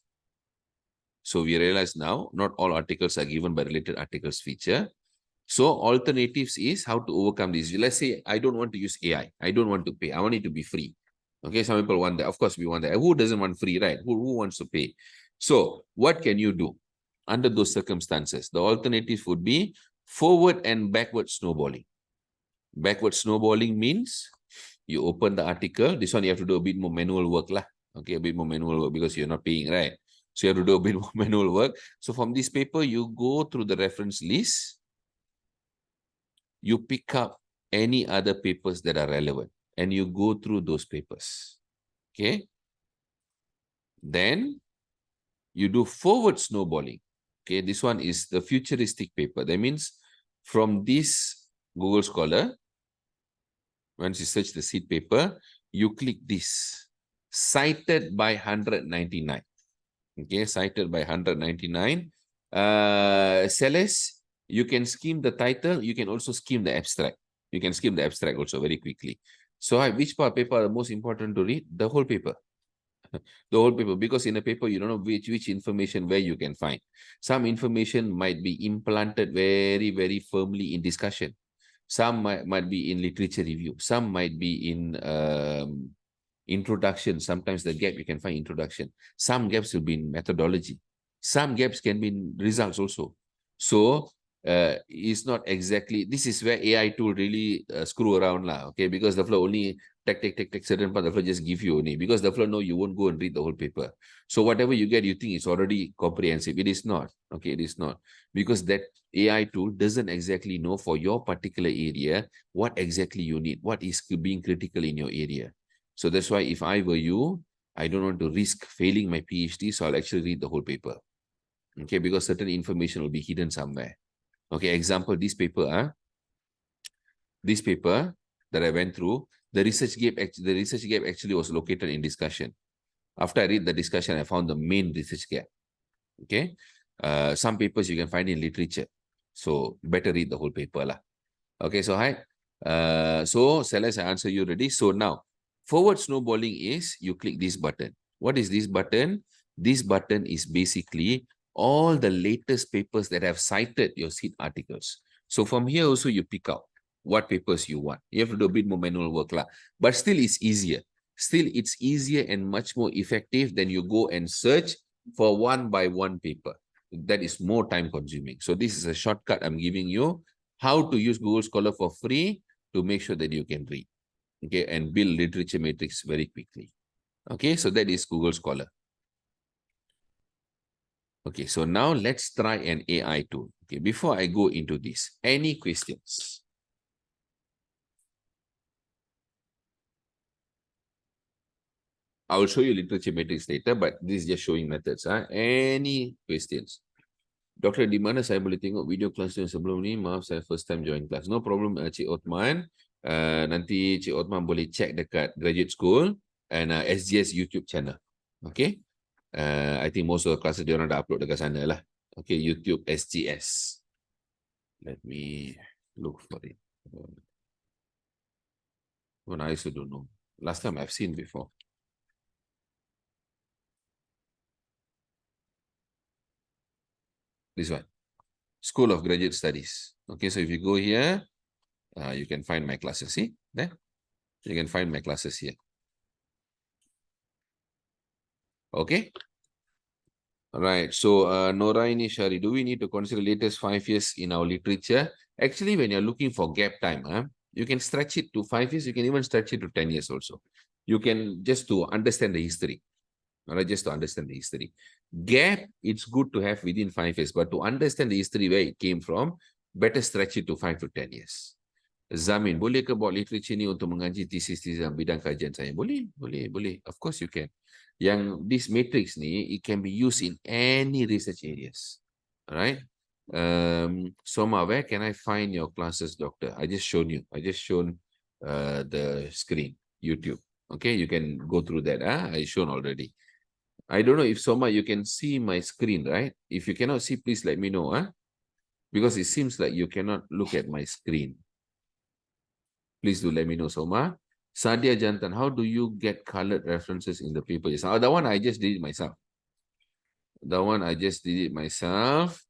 so we realize now not all articles are given by related articles feature. So alternatives is how to overcome this. Let's say I don't want to use AI. I don't want to pay. I want it to be free. Okay, some people want that. Of course, we want that. Who doesn't want free, right? Who wants to pay? So what can you do under those circumstances? The alternatives would be forward and backward snowballing. Backward snowballing means you open the article. This one you have to do a bit more manual work lah. Okay, a bit more manual work because you're not paying, right? So you have to do a bit more manual work. So from this paper, you go through the reference list. You pick up any other papers that are relevant and you go through those papers. Okay. Then you do forward snowballing. Okay, this one is the futuristic paper. That means from this Google Scholar, once you search the seed paper, you click this, cited by 199. Okay, cited by 199. Celeste, you can skim the title. You can also skim the abstract. You can skim the abstract also very quickly. So which part of paper are the most important to read? The whole paper. The whole paper, because in a paper, you don't know which information where you can find. Some information might be implanted very, very firmly in discussion. Some might be in literature review. Some might be in introduction. Sometimes the gap you can find introduction. Some gaps will be in methodology. Some gaps can be in results also. So it's not exactly, this is where AI tool really screw around lah, okay, because the flow only take certain part, the flow just give you only, because the flow know you won't go and read the whole paper. So whatever you get, you think it's already comprehensive. It is not, okay, it is not, because that AI tool doesn't exactly know for your particular area what exactly you need, what is being critical in your area. So that's why if I were you, I don't want to risk failing my PhD, so I'll actually read the whole paper. Okay, because certain information will be hidden somewhere. Okay, example, this paper that I went through, the research gap actually was located in discussion. After I read the discussion, I found the main research gap. Okay, some papers you can find in literature, so better read the whole paper lah. Okay, so hi. So Celeste, I answer you already. So now, forward snowballing is you click this button. What is this button? This button is basically all the latest papers that have cited your seed articles. So from here also you pick out what papers you want. You have to do a bit more manual work lah. But still it's easier. Still it's easier and much more effective than you go and search for one by one paper. That is more time consuming. So this is a shortcut I'm giving you, how to use Google Scholar for free to make sure that you can read, okay, and build literature matrix very quickly. Okay, so that is Google Scholar. Okay, so now let's try an AI tool. Okay, before I go into this, any questions? I will show you literature matrix later, but this is just showing methods. Any questions? Doktor, di mana saya boleh tengok video kelas yang sebelum ni? Maaf, saya first time join class. No problem, Cik Othman. Nanti Cik Othman boleh check dekat Graduate School and SGS YouTube channel. Okay? I think most of the classes diorang dah upload dekat sana lah. Okay, YouTube SGS. Let me look for it. Well, I also don't know. Last time I've seen before. This one. School of Graduate Studies. Okay, so if you go here, you can find my classes. See? There? You can find my classes here. Okay. All right. So, Noraini Shari, do we need to consider latest 5 years in our literature? Actually, when you're looking for gap time, you can stretch it to 5 years. You can even stretch it to 10 years also. You can just to understand the history. All right, just to understand the history. Gap, it's good to have within 5 years, but to understand the history where it came from, better stretch it to 5 to 10 years. Zamin, boleh ke buat literature ni untuk mengaji thesis bidang kajian saya? Boleh. Of course you can. Yang this matrix ni, it can be used in any research areas. Alright? Soma, where can I find your classes, doctor? I just shown you. I just shown the screen, YouTube. Okay, you can go through that. I shown already. I don't know if Soma, you can see my screen, right? If you cannot see, please let me know. Because it seems like you cannot look at my screen. Please do let me know, Soma. Sadia Jantan, how do you get colored references in the paper? Yes, that one I just did it myself. That one I just did it myself.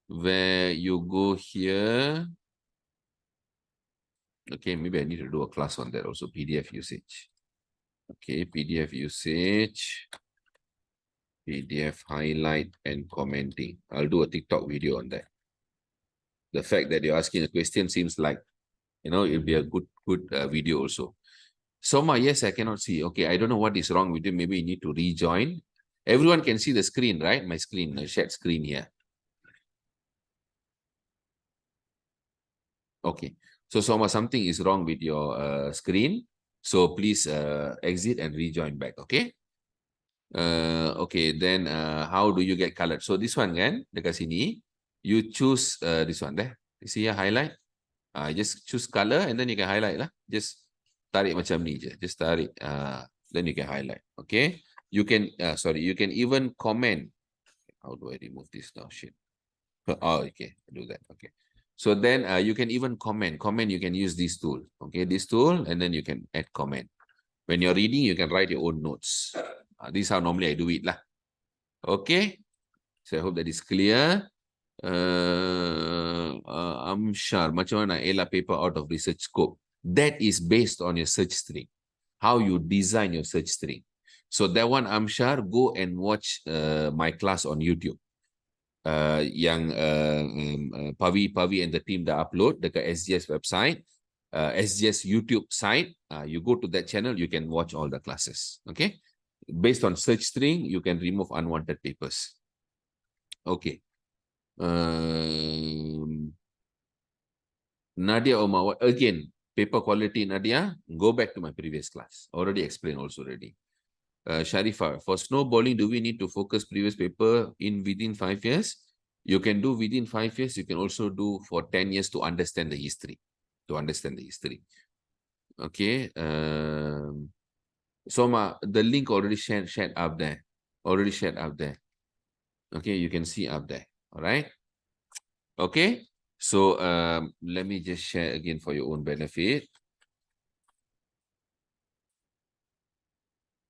Where you go here. Okay, maybe I need to do a class on that also, PDF usage. Okay, PDF usage. PDF highlight and commenting. I'll do a TikTok video on that. The fact that you're asking a question seems like, it'll be a good video also. Soma, yes, I cannot see. Okay, I don't know what is wrong with you. Maybe you need to rejoin. Everyone can see the screen, right? My screen, my shared screen here. Okay. So, Soma, something is wrong with your screen. So, please exit and rejoin back, okay? Okay, then how do you get colored? So this one kan, dekat sini, you choose this one there. You see here, highlight. Just choose color and then you can highlight lah. Just tarik macam ni je. Just tarik. Then you can highlight. Okay. You can, sorry, you can even comment. How do I remove this now? Shit. Oh, okay. Do that. Okay. So then you can even comment. Comment, you can use this tool. Okay, this tool, and then you can add comment. When you're reading, you can write your own notes. This is how normally I do it lah. Okay. So I hope that is clear. I'm sure. Macam mana elak paper out of research scope? That is based on your search string. How you design your search string. So that one, I'm sure, go and watch my class on YouTube. Yang Pavi and the team dah upload dekat SGS website, SGS YouTube site. You go to that channel, you can watch all the classes. Okay. Based on search string, you can remove unwanted papers. Okay. Nadia Omar, again, paper quality, Nadia, go back to my previous class. Already explained also already. Sharifa, for snowballing, do we need to focus previous paper in within 5 years? You can do within 5 years. You can also do for 10 years to understand the history. Okay. Soma, the link already shared up there. Okay, you can see up there. All right. Okay. So let me just share again for your own benefit.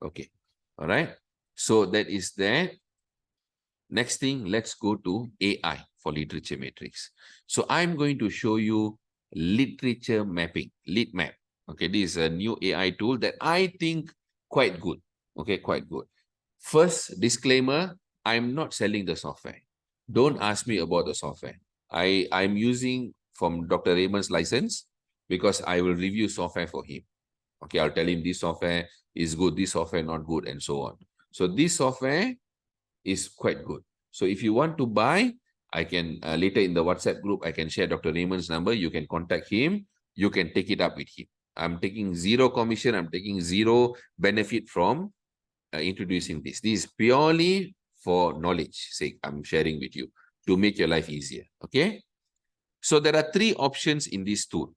Okay. All right. So that is that. Next thing, let's go to AI for literature matrix. So I'm going to show you literature mapping, Litmap. Okay, this is a new AI tool that I think quite good. Okay, quite good. First disclaimer, I'm not selling the software. Don't ask me about the software. I'm using from Dr. Raymond's license because I will review software for him. Okay, I'll tell him this software is good, this software not good, and so on. So this software is quite good. So if you want to buy, I can later in the WhatsApp group, I can share Dr. Raymond's number. You can contact him. You can take it up with him. I'm taking zero commission. I'm taking zero benefit from introducing this. This is purely for knowledge sake. I'm sharing with you to make your life easier. Okay. So there are 3 options in this tool.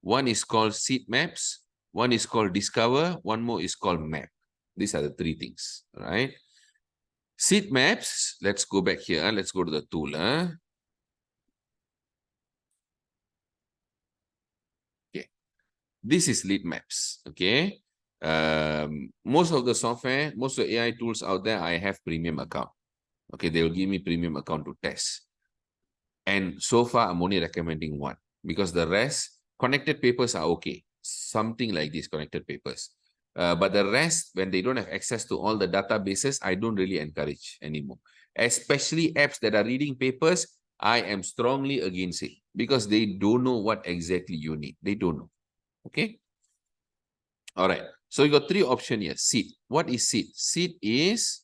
One is called Seed Maps. One is called Discover. One more is called Map. These are the 3 things. All right. Seed Maps. Let's go back here. Let's go to the tool. Okay. This is Litmaps. Okay. Most of the software, most of the AI tools out there, I have premium account. Okay, they will give me premium account to test. And so far, I'm only recommending one because the rest, connected papers are okay. Something like this, connected papers. But the rest, when they don't have access to all the databases, I don't really encourage anymore. Especially apps that are reading papers, I am strongly against it because they don't know what exactly you need. They don't know. Okay. All right. So you got 3 options here. Seed. What is seed? Seed is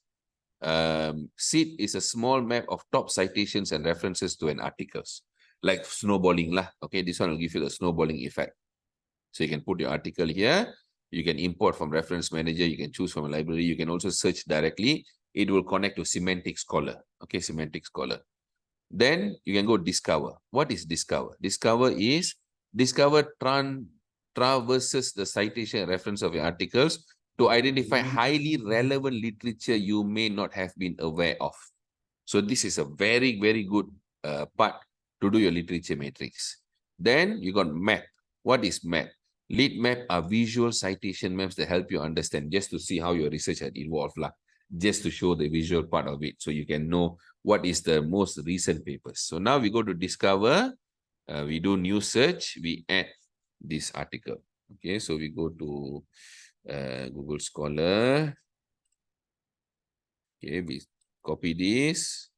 a small map of top citations and references to an articles, like snowballing lah. Okay, this one will give you the snowballing effect. So you can put your article here. You can import from reference manager. You can choose from a library. You can also search directly. It will connect to Semantic Scholar. Okay, Semantic Scholar. Then you can go discover. What is discover? Discover traverses the citation and reference of your articles to identify highly relevant literature you may not have been aware of. So this is a very, very good part to do your literature matrix. Then you got map. What is map? Litmap are visual citation maps that help you understand, just to see how your research had evolved, just to show the visual part of it, so you can know what is the most recent papers. So now we go to discover, we do new search, we add this article. Okay, so we go to Google Scholar. Okay, we copy this.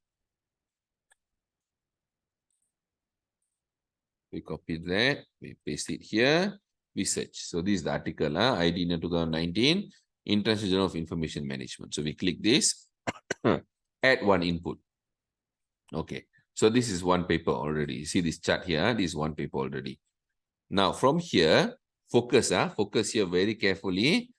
We copy that, we paste it here, we search. So this is the article, ID 2019, International Journal of Information Management. So we click this, add one input. Okay, so this is one paper already. You see this chart here, this is one paper already. Now from here, focus here very carefully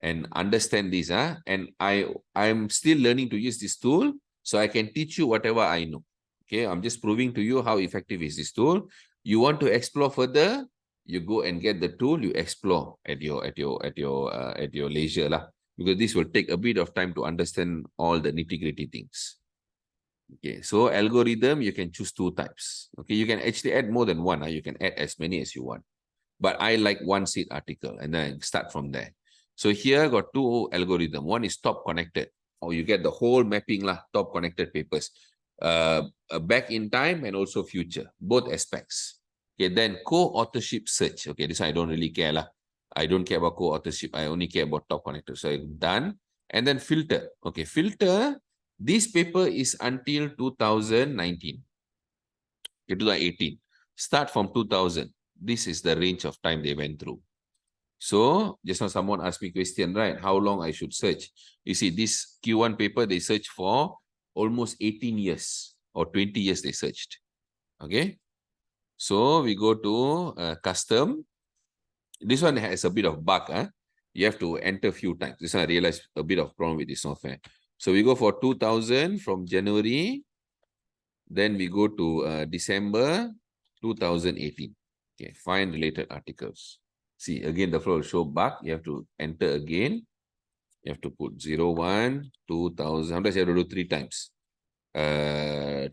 and understand this. And I'm still learning to use this tool, so I can teach you whatever I know. Okay, I'm just proving to you how effective is this tool. You want to explore further, you go and get the tool, you explore at your leisure lah. Because this will take a bit of time to understand all the nitty-gritty things. Okay, so algorithm, you can choose 2 types. Okay, you can actually add more than one. You can add as many as you want. But I like one seed article, and then start from there. So here got 2 algorithm. One is top connected, or you get the whole mapping lah, top connected papers. Back in time and also future, both aspects. Okay, then co-authorship search. Okay, this one I don't really care lah. I don't care about co-authorship. I only care about top connector. So I'm done. And then filter. Okay, filter. This paper is until 2019. Okay, 2018. Start from 2000. This is the range of time they went through. So just now someone asked me question, right? How long I should search? You see, this Q1 paper, they searched for almost 18 years or 20 years they searched. Okay. So we go to custom. This one has a bit of bug. You have to enter a few times. This one I realized a bit of problem with this software. So we go for 2000 from January. Then we go to December 2018. Okay, find related articles. See, again, the flow will show back. You have to enter again. You have to put 01, 2000. Sometimes you have to do 3 times. 12,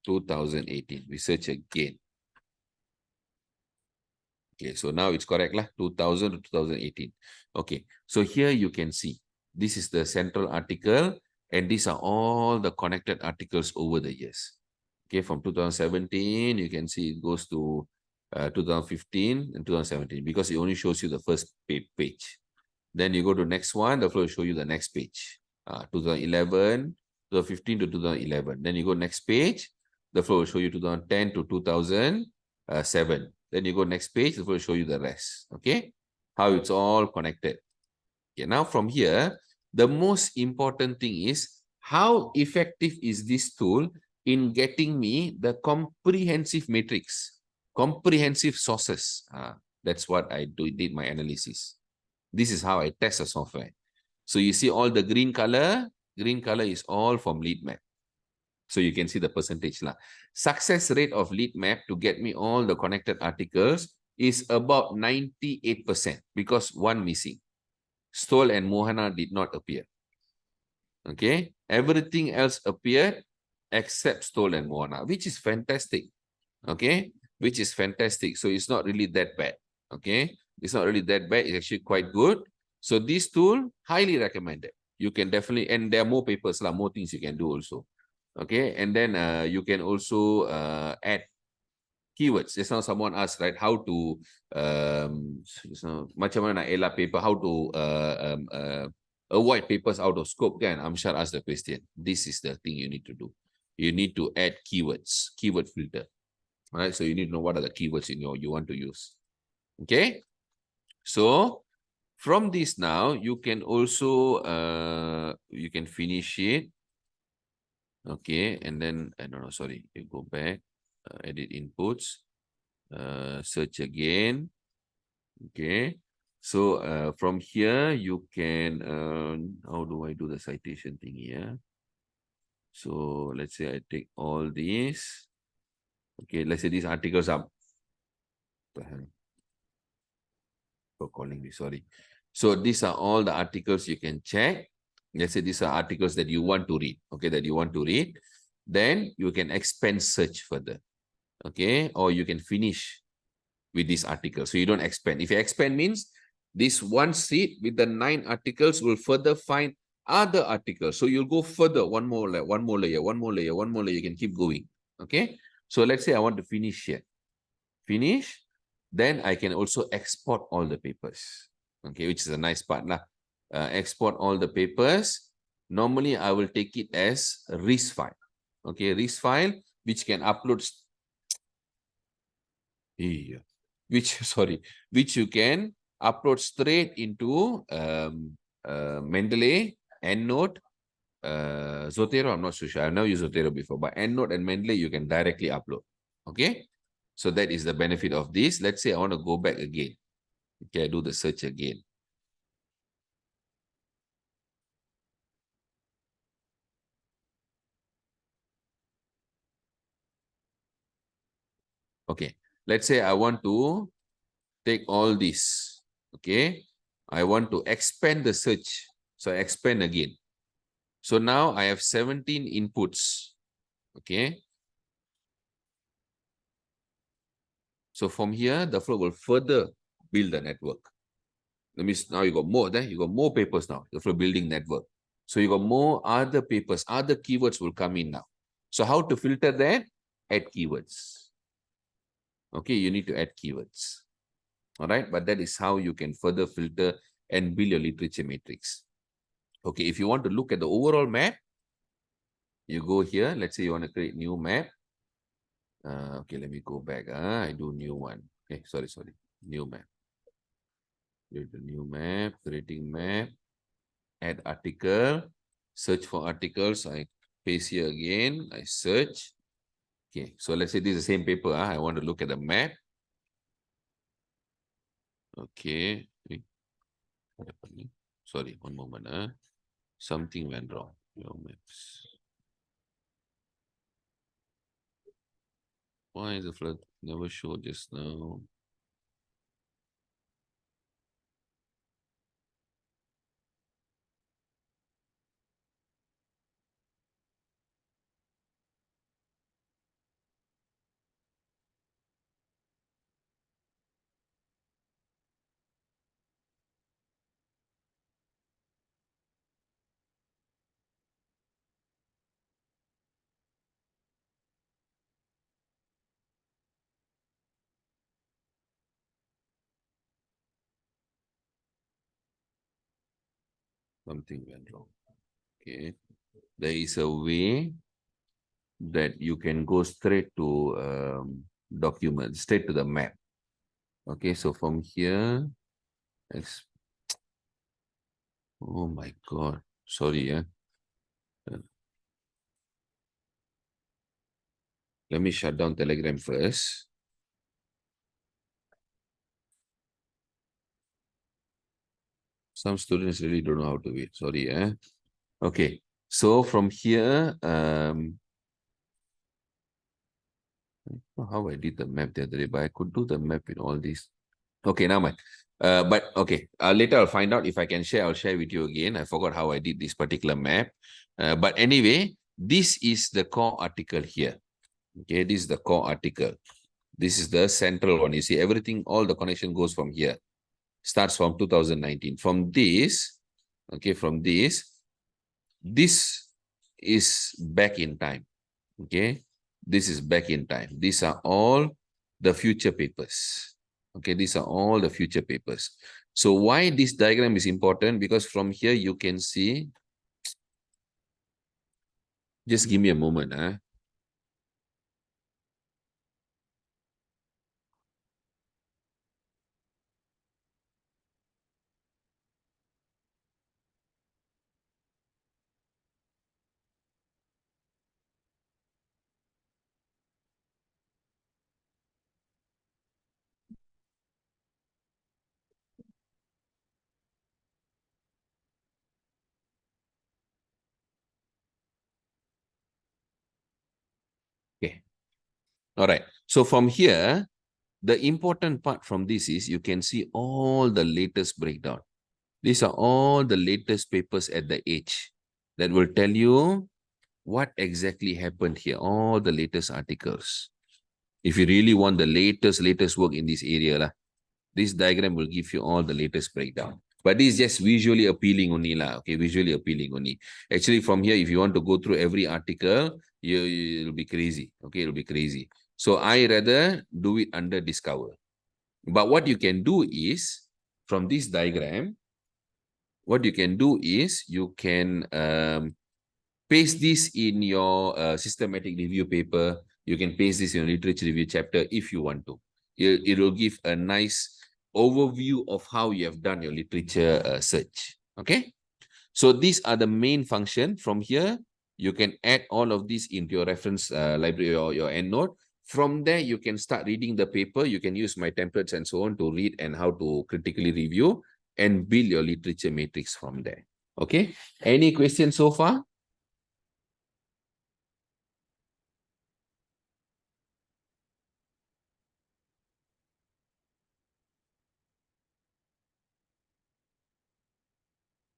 2018. We search again. Okay, so now it's correct lah. 2000 to 2018. Okay, so here you can see. This is the central article. And these are all the connected articles over the years. Okay, from 2017, you can see it goes to 2015 and 2017 because it only shows you the first page. Then you go to next one, the flow will show you the next page. 2011, 2015 to 2011. Then you go next page, the flow will show you 2010 to 2007. Then you go next page, the flow will show you the rest. Okay, how it's all connected. Okay, now from here, the most important thing is how effective is this tool in getting me the comprehensive matrix, comprehensive sources. That's what I did my analysis. This is how I test a software. So you see all the green color is all from Litmap. So you can see the percentage lah. Success rate of Litmap to get me all the connected articles is about 98% because one missing. Stoll and Mohana did not appear. Okay, everything else appeared except Stoll and Mohana, which is fantastic. Okay, which is fantastic. So it's not really that bad. Okay, it's not really that bad. It's actually quite good. So this tool, highly recommended. You can definitely, and there are more papers, more things you can do also. Okay, and then you can also add keywords. Just now someone asked, right, how to macam mana nak elak paper, how to avoid papers out of scope, kan? Amshar asked the question. This is the thing you need to do. You need to add keywords, keyword filter. All right, so you need to know what are the keywords you want to use. Okay, so from this now, you can also you can finish it. Okay, and then I don't know, sorry, you go back. Edit inputs, search again. Okay, so from here you can how do I do the citation thing here? So let's say I take all these. Okay, let's say these articles are for calling me, sorry. So these are all the articles you can check. Let's say these are articles that you want to read. Okay, that you want to read. Then you can expand search further. Okay, or you can finish with this article. So you don't expand. If you expand means this one sheet with the 9 articles will further find other articles. So you'll go further, one more layer, one more layer, one more layer, one more layer. You can keep going. Okay. So let's say I want to finish here. Finish. Then I can also export all the papers. Okay, which is a nice part lah. Export all the papers. Normally I will take it as a RIS file. Okay, RIS file, which can upload which you can upload straight into Mendeley, EndNote, Zotero. I'm not so sure. I've never used Zotero before, but EndNote and Mendeley you can directly upload. Okay, so that is the benefit of this. Let's say I want to go back again. Okay, I do the search again. Okay, let's say I want to take all this. Okay, I want to expand the search. So I expand again. So now I have 17 inputs. Okay. So from here, the flow will further build the network. That means now you got more there. You got more papers now. The flow building network. So you got more other papers, other keywords will come in now. So how to filter that? Add keywords. Okay, you need to add keywords. All right, but that is how you can further filter and build your literature matrix. Okay, if you want to look at the overall map, you go here. Let's say you want to create new map. Okay, let me go back. I do new one. Okay, sorry. New map. Create a new map, creating map, add article, search for articles. I paste here again. I search. Okay, so let's say this is the same paper. I want to look at the map. Okay. What happened? Sorry, one moment. Something went wrong. Your maps. Why is the flood never showed just now? Something went wrong. Okay. There is a way that you can go straight to document, straight to the map. Okay, so from here, oh my God, sorry. Let me shut down Telegram first. Some students really don't know how to wait. Sorry. Okay, so from here, how I did the map the other day, but I could do the map in all these. Okay, now mind. But okay, later I'll find out if I can share. I'll share with you again. I forgot how I did this particular map. But anyway, this is the core article here. Okay, this is the core article. This is the central one. You see, everything, all the connection goes from here. Starts from 2019. From this, okay, from this is back in time. Okay, this is back in time. These are all the future papers. Okay, these are all the future papers. So why this diagram is important? Because from here you can see, just give me a moment. Okay. All right. So from here, the important part from this is you can see all the latest breakdown. These are all the latest papers at the age that will tell you what exactly happened here, all the latest articles. If you really want the latest work in this area, this diagram will give you all the latest breakdown. But this is just visually appealing only. Okay, visually appealing only. Actually, from here, if you want to go through every article, it'll be crazy. Okay, it'll be crazy. So I rather do it under Discover. But what you can do is, from this diagram, what you can do is you can paste this in your systematic review paper. You can paste this in your literature review chapter if you want to. It will give a nice overview of how you have done your literature search. Okay. So these are the main function. From here, you can add all of these into your reference library or your EndNote. From there, you can start reading the paper. You can use my templates and so on to read and how to critically review and build your literature matrix from there. Okay. Any questions so far?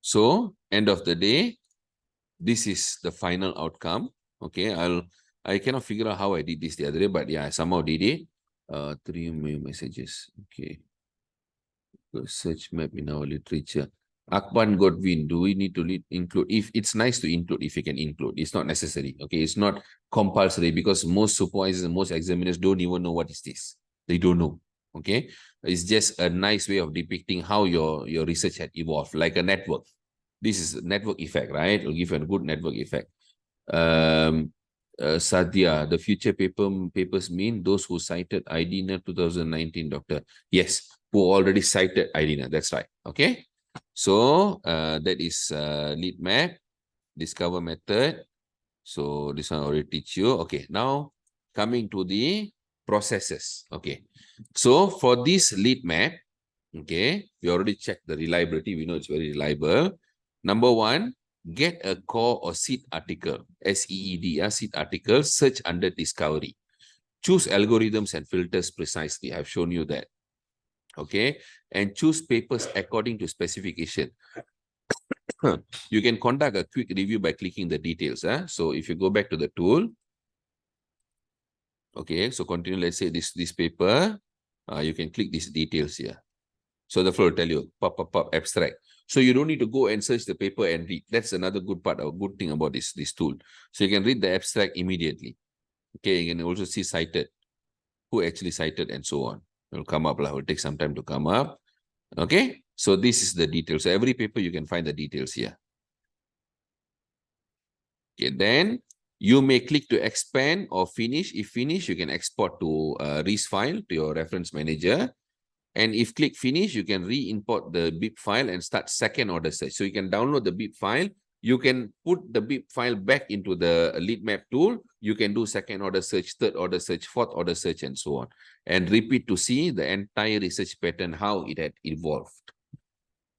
So end of the day, this is the final outcome. Okay, I cannot figure out how I did this the other day, but yeah, I somehow did it. 3 mail messages. Okay. Search map in our literature. Akban Godwin, do we need to include? If it's nice to include, if you can include, it's not necessary. Okay, it's not compulsory because most supervisors and most examiners don't even know what is this. They don't know. Okay, it's just a nice way of depicting how your research had evolved, like a network. This is a network effect, right? It'll give you a good network effect. Sadia, the future papers mean those who cited IDNA 2019, doctor. Yes, who already cited IDNA. That's right. Okay. So that is lead map, discover method. So this one I already teach you. Okay. Now coming to the processes. Okay. So for this lead map, okay, we already checked the reliability. We know it's very reliable. Number one, get a core or seed article, SEED, seed article, search under discovery. Choose algorithms and filters precisely. I've shown you that. Okay, and choose papers according to specification. You can conduct a quick review by clicking the details. So if you go back to the tool, okay, so continue, let's say this paper, you can click these details here. So the flow will tell you, pop, abstract. So you don't need to go and search the paper and read. That's another good part, or good thing about this tool. So you can read the abstract immediately. Okay, you can also see cited, who actually cited and so on. It will come up, it will take some time to come up. Okay, so this is the details. So every paper you can find the details here. Okay, then you may click to expand or finish. If finish, you can export to RIS file to your reference manager. And if click finish, you can re-import the BIP file and start second order search. So you can download the BIP file. You can put the BIP file back into the lead map tool. You can do second order search, third order search, fourth order search, and so on. And repeat to see the entire research pattern, how it had evolved.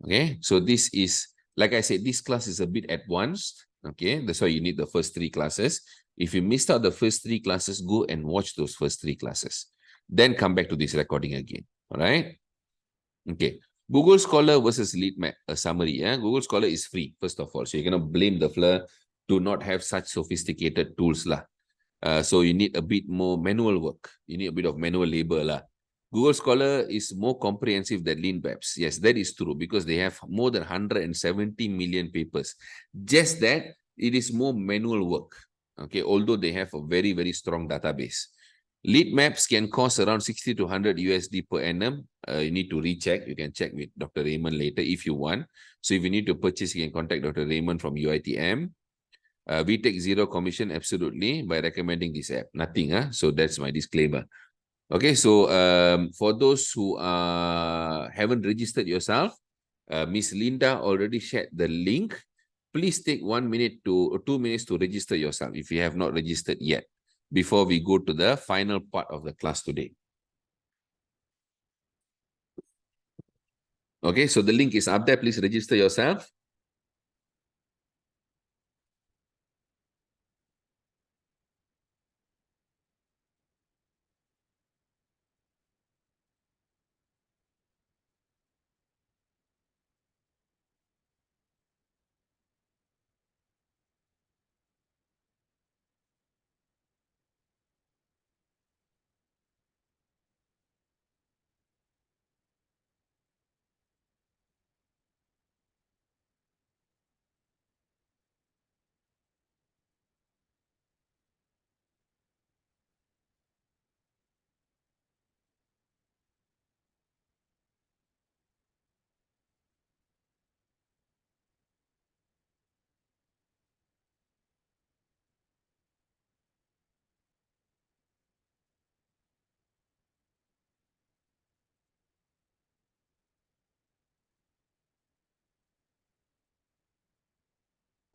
Okay, so this is, like I said, this class is a bit advanced. Okay, that's why you need the first 3 classes. If you missed out the first 3 classes, go and watch those first 3 classes. Then come back to this recording again. All right. Okay. Google Scholar versus Litmap, a summary. Google Scholar is free, first of all. So you cannot blame the FLIR to not have such sophisticated tools. So you need a bit more manual work. You need a bit of manual labor. Google Scholar is more comprehensive than Litmaps. Yes, that is true because they have more than 170 million papers. Just that it is more manual work. Okay, although they have a very, very strong database. Lead maps can cost around 60 to 100 USD per annum. You need to recheck. You can check with Dr. Raymond later if you want. So if you need to purchase, you can contact Dr. Raymond from UiTM. We take zero commission absolutely by recommending this app. Nothing. So that's my disclaimer. Okay, so for those who haven't registered yourself, Miss Linda already shared the link. Please take 1 minute to 2 minutes to register yourself if you have not registered yet, before we go to the final part of the class today. Okay, so the link is up there. Please register yourself.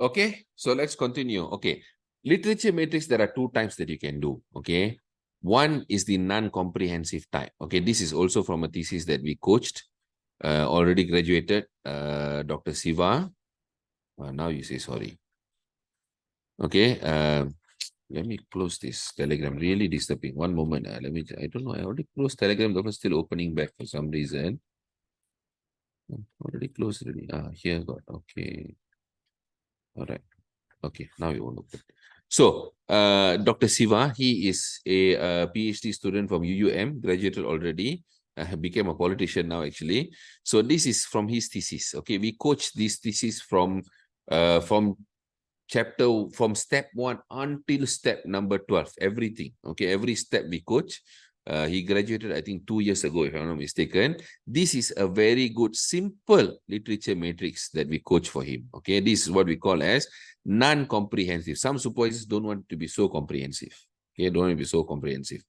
Okay, so let's continue. Okay, literature matrix, there are 2 types that you can do. Okay, one is the non-comprehensive type. Okay, this is also from a thesis that we coached, already graduated, Dr. Siva. Now you say sorry. Okay, let me close this Telegram. Really disturbing. One moment. I don't know. I already closed Telegram. The was still opening back for some reason. Already closed already. Here got, okay. All right. Okay, now you want to put. So, Dr. Siva, he is a PhD student from UUM, graduated already, became a politician now actually. So this is from his thesis. Okay, we coach this thesis from from step 1 until step number 12, everything. Okay, every step we coach. He graduated, I think, 2 years ago, if I'm not mistaken. This is a very good, simple literature matrix that we coach for him. Okay, this is what we call as non-comprehensive. Some supervisors don't want to be so comprehensive. Okay, don't want to be so comprehensive.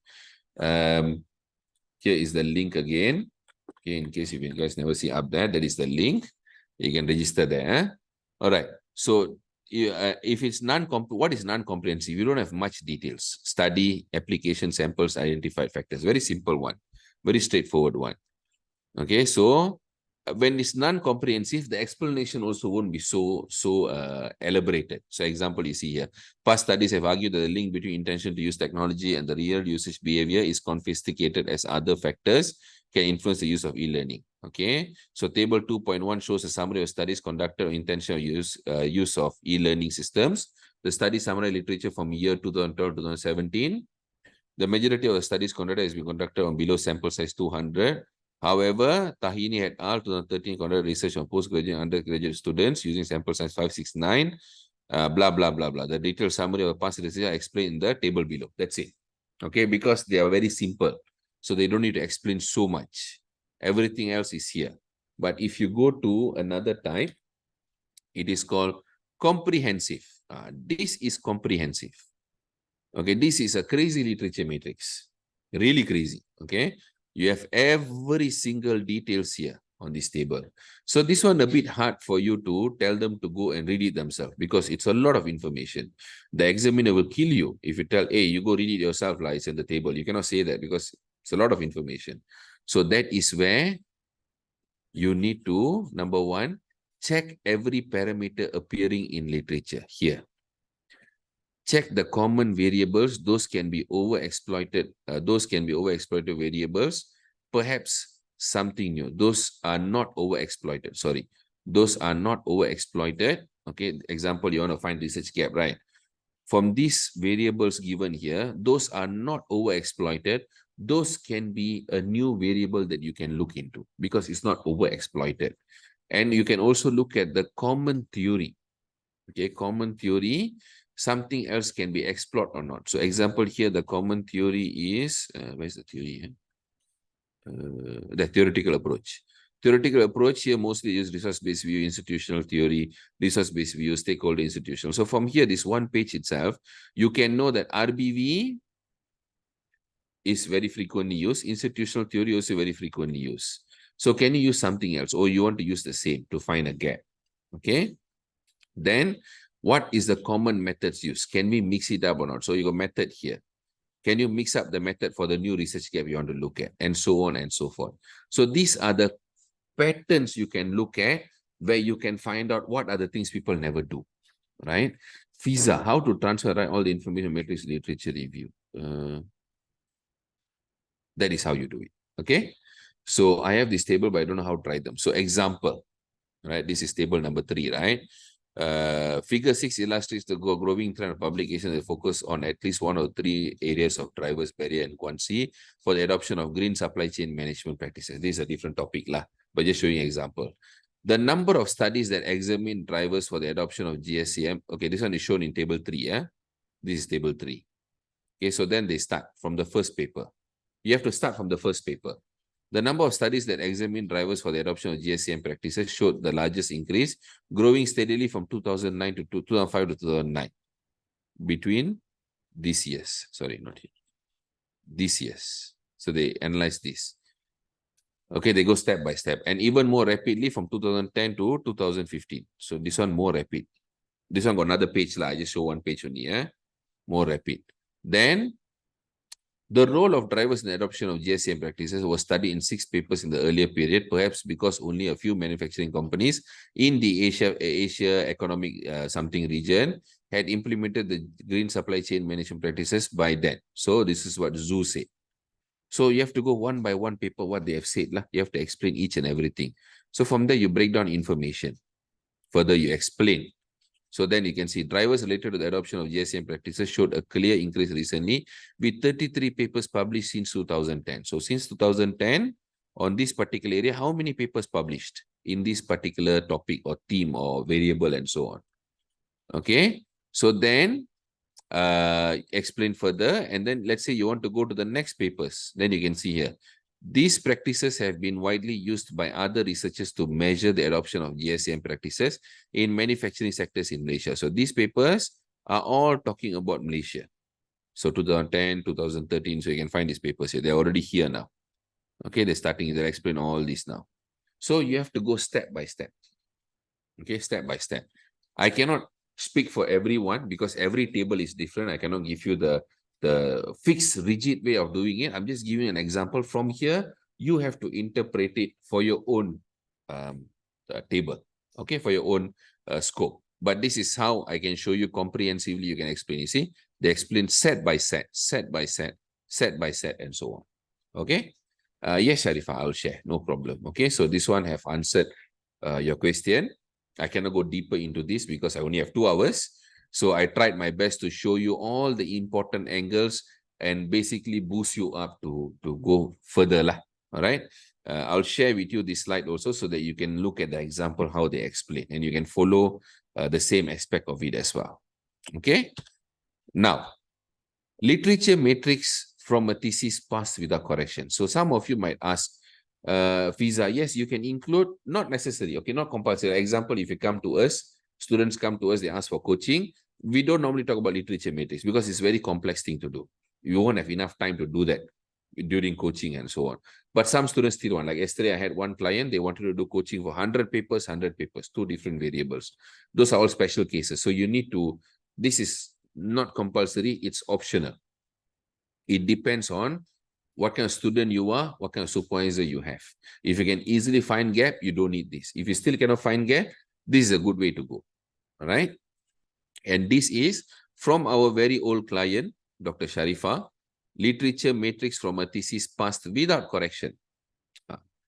Here is the link again. Okay, in case if you guys never see up there, that is the link. You can register there. All right. So if it's what is non-comprehensive? You don't have much details. Study, application, samples, identified factors. Very simple one. Very straightforward one. Okay, so when it's non-comprehensive, the explanation also won't be so elaborated. So example you see here, past studies have argued that the link between intention to use technology and the real usage behavior is confiscated as other factors can influence the use of e-learning. Okay, so table 2.1 shows a summary of studies conducted on intentional use of e-learning systems. The study summary literature from year 2012-2017. The majority of the studies conducted has been conducted on below sample size 200. However, Tahini et al. 2013 conducted research on postgraduate and undergraduate students using sample size 569. Blah, blah, blah, blah. The detailed summary of the past research are explained in the table below. That's it. Okay, because they are very simple. So they don't need to explain so much. Everything else is here. But if you go to another type, it is called comprehensive. This is comprehensive. Okay, this is a crazy literature matrix. Really crazy. Okay, you have every single details here on this table. So this one a bit hard for you to tell them to go and read it themselves because it's a lot of information. The examiner will kill you if you tell, hey, you go read it yourself, like it's in the table. You cannot say that because it's a lot of information. So that is where you need to, number one, check every parameter appearing in literature here. Check the common variables. Those can be overexploited. Variables. Perhaps something new. Those are not overexploited. Sorry. Those are not overexploited. Okay. Example, you want to find research gap, right? From these variables given here, those are not overexploited. Those can be a new variable that you can look into because it's not overexploited. And you can also look at the common theory. Okay, common theory. Something else can be explored or not. So example here, the common theory is, where's the theory? The theoretical approach. Theoretical approach here mostly is resource-based view, institutional theory, resource-based view, stakeholder institutional. So from here, this one page itself, you can know that RBV is very frequently used. Institutional theory also very frequently used. So can you use something else or you want to use the same to find a gap? Okay. Then what is the common methods used? Can we mix it up or not? So you got method here. Can you mix up the method for the new research gap you want to look at? And so on and so forth. So these are the patterns you can look at where you can find out what are the things people never do, right? FISA, how to transfer all the information matrix literature review. That is how you do it, okay? So I have this table, but I don't know how to write them. So example, right? This is table number 3, right? Figure 6 illustrates the growing trend of publications that focus on at least 1 or 3 areas of drivers, barrier, and quantity for the adoption of green supply chain management practices. This is a different topic, but just showing an example. The number of studies that examine drivers for the adoption of GSCM. Okay, this one is shown in table 3. Yeah? This is table 3. Okay, so then they start from the first paper. You have to start from the first paper. The number of studies that examine drivers for the adoption of GSCM practices showed the largest increase, growing steadily from 2009 to 2005 to 2009. Between these years, sorry, not here, these years. So they analyze this. Okay, they go step by step and even more rapidly from 2010 to 2015. So this one more rapid. This one got another page. I just show one page only. More rapid. Then the role of drivers in the adoption of GSCM practices was studied in 6 papers in the earlier period, perhaps because only a few manufacturing companies in the Asia economic something region had implemented the green supply chain management practices by then. So this is what Zhu said. So you have to go one by one paper, what they have said. You have to explain each and everything. So from there, you break down information. Further, you explain. So then you can see drivers related to the adoption of GSM practices showed a clear increase recently with 33 papers published since 2010. So since 2010, on this particular area, how many papers published in this particular topic or theme or variable and so on? Okay. So then explain further. And then let's say you want to go to the next papers. Then you can see here. These practices have been widely used by other researchers to measure the adoption of GSM practices in manufacturing sectors in Malaysia. So these papers are all talking about Malaysia. So 2010, 2013, so you can find these papers here. They're already here now. Okay, they'll explain all this now. So you have to go step by step. Okay, step by step. I cannot speak for everyone because every table is different. I cannot give you the fixed, rigid way of doing it. I'm just giving an example. From here, you have to interpret it for your own table, okay, for your own scope. But this is how I can show you comprehensively. You can explain. You see, they explain set by set, set by set, set by set, and so on. Okay. Yes, Sharifah, I'll share. No problem. Okay, so this one have answered your question. I cannot go deeper into this because I only have 2 hours. So I tried my best to show you all the important angles and basically boost you up to go further lah. All right. I'll share with you this slide also so that you can look at the example, how they explain, and you can follow the same aspect of it as well. Okay. Now, literature matrix from a thesis passed without correction. So some of you might ask, Fiza, yes, you can include, not necessary, okay, not compulsory. Example, if you come to us, students come to us, they ask for coaching. We don't normally talk about literature matrix because it's a very complex thing to do. You won't have enough time to do that during coaching and so on. But some students still want, like yesterday I had one client, they wanted to do coaching for 100 papers, 100 papers, 2 different variables. Those are all special cases. So you need to, this is not compulsory, it's optional. It depends on what kind of student you are, what kind of supervisor you have. If you can easily find gap, you don't need this. If you still cannot find gap, this is a good way to go. All right. And this is from our very old client, Dr. Sharifah, literature matrix from a thesis passed without correction.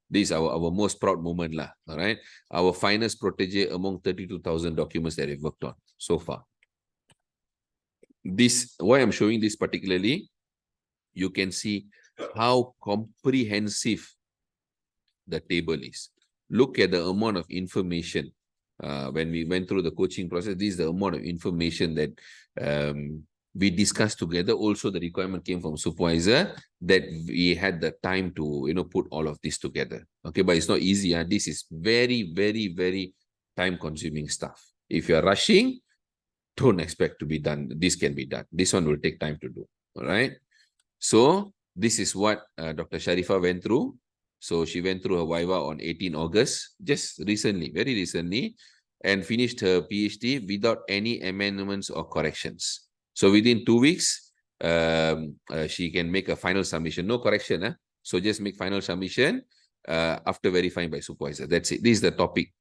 This is our most proud moment lah. All right. Our finest protege among 32,000 documents that we've worked on so far. This, why I'm showing this particularly, you can see how comprehensive the table is. Look at the amount of information. When we went through the coaching process, this is the amount of information that we discussed together. Also, the requirement came from supervisor that we had the time to, put all of this together. Okay, but it's not easy. This is very, very, very time-consuming stuff. If you're rushing, don't expect to be done. This can be done. This one will take time to do. All right. So this is what Dr. Sharifah went through. So she went through her Viva on 18 August, just recently, very recently, and finished her PhD without any amendments or corrections. So within 2 weeks, she can make a final submission. No correction. So just make final submission after verifying by supervisor. That's it. This is the topic.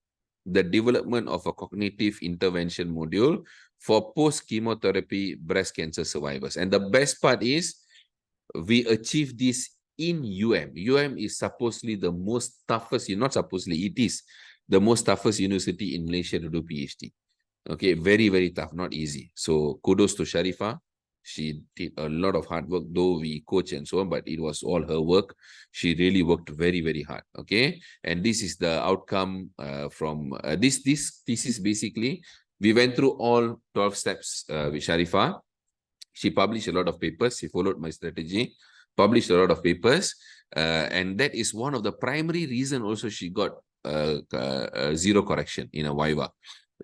The development of a cognitive intervention module for post-chemotherapy breast cancer survivors. And the best part is, we achieved this in UM is supposedly the most toughest, not supposedly, it is the most toughest university in Malaysia to do PhD. Okay, very, very tough, not easy. So kudos to Sharifah. She did a lot of hard work, though we coach and so on, but it was all her work. She really worked very, very hard. Okay, and this is the outcome from this thesis. Basically, we went through all 12 steps with Sharifah. She published a lot of papers. She followed my strategy, published a lot of papers. And that is one of the primary reasons also she got zero correction in a Viva.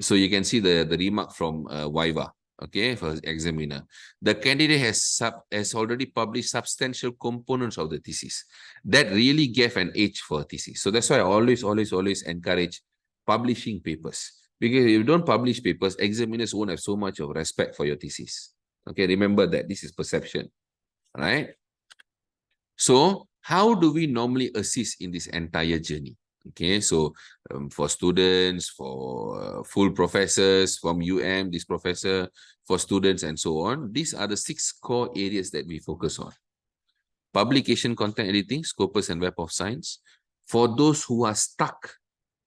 So you can see the remark from Viva, okay, for examiner. The candidate has already published substantial components of the thesis. That really gave an edge for a thesis. So that's why I always encourage publishing papers. Because if you don't publish papers, examiners won't have so much of respect for your thesis. Okay, remember that. This is perception. All right. So how do we normally assist in this entire journey? Okay, so for students, for full professors from this professor, for students and so on, these are the 6 core areas that we focus on. Publication, content editing, Scopus and Web of Science. For those who are stuck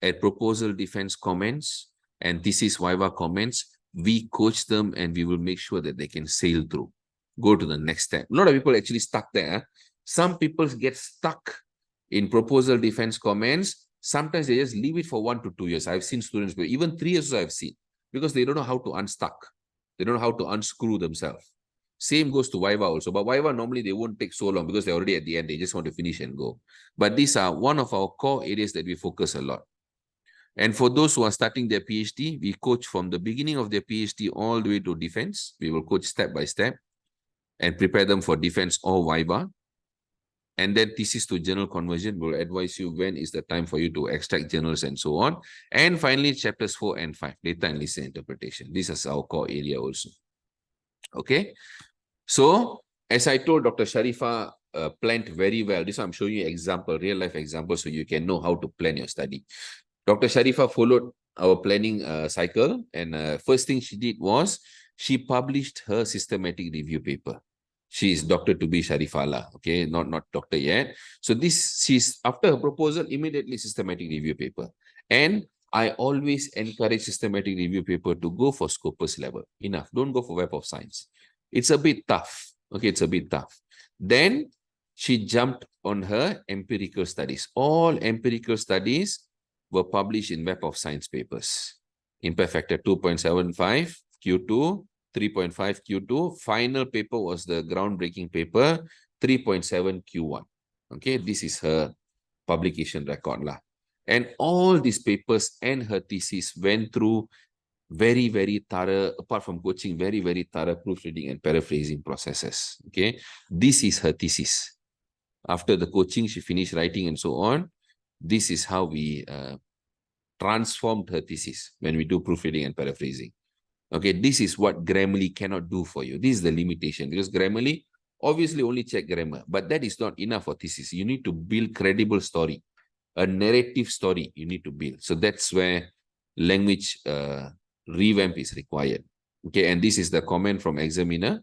at proposal defense comments and thesis viva comments, we coach them and we will make sure that they can sail through. Go to the next step. A lot of people actually stuck there. Some people get stuck in proposal defense comments. Sometimes they just leave it for 1 to 2 years. I've seen students, but even 3 years I've seen, because they don't know how to unstuck. They don't know how to unscrew themselves. Same goes to Viva also. But Viva, normally they won't take so long because they're already at the end. They just want to finish and go. But these are one of our core areas that we focus a lot. And for those who are starting their PhD, we coach from the beginning of their PhD all the way to defense. We will coach step by step and prepare them for defense or Viva. And then thesis to journal conversion will advise you when is the time for you to extract journals and so on. And finally, chapters 4 and 5, data and listening interpretation. This is our core area also. Okay. So, as I told Dr. Sharifa, planned very well. This one I'm showing you example, real life example, so you can know how to plan your study. Dr. Sharifa followed our planning cycle, and first thing she did was she published her systematic review paper. She is Dr. to be Sharifala, okay, not doctor yet. So she's after her proposal, immediately systematic review paper. And I always encourage systematic review paper to go for Scopus level. Enough. Don't go for Web of Science. It's a bit tough. Okay, it's a bit tough. Then she jumped on her empirical studies. All empirical studies were published in Web of Science papers. Impact factor 2.75 Q2, 3.5 Q2. Final paper was the groundbreaking paper, 3.7 Q1. Okay, this is her publication record lah. And all these papers and her thesis went through very, very thorough, apart from coaching, very, very thorough proofreading and paraphrasing processes. Okay, this is her thesis. After the coaching, she finished writing and so on. This is how we transformed her thesis when we do proofreading and paraphrasing. Okay, this is what Grammarly cannot do for you. This is the limitation, because Grammarly obviously only check grammar, but that is not enough for thesis. You need to build credible story, a narrative story you need to build. So that's where language revamp is required. Okay, and this is the comment from examiner.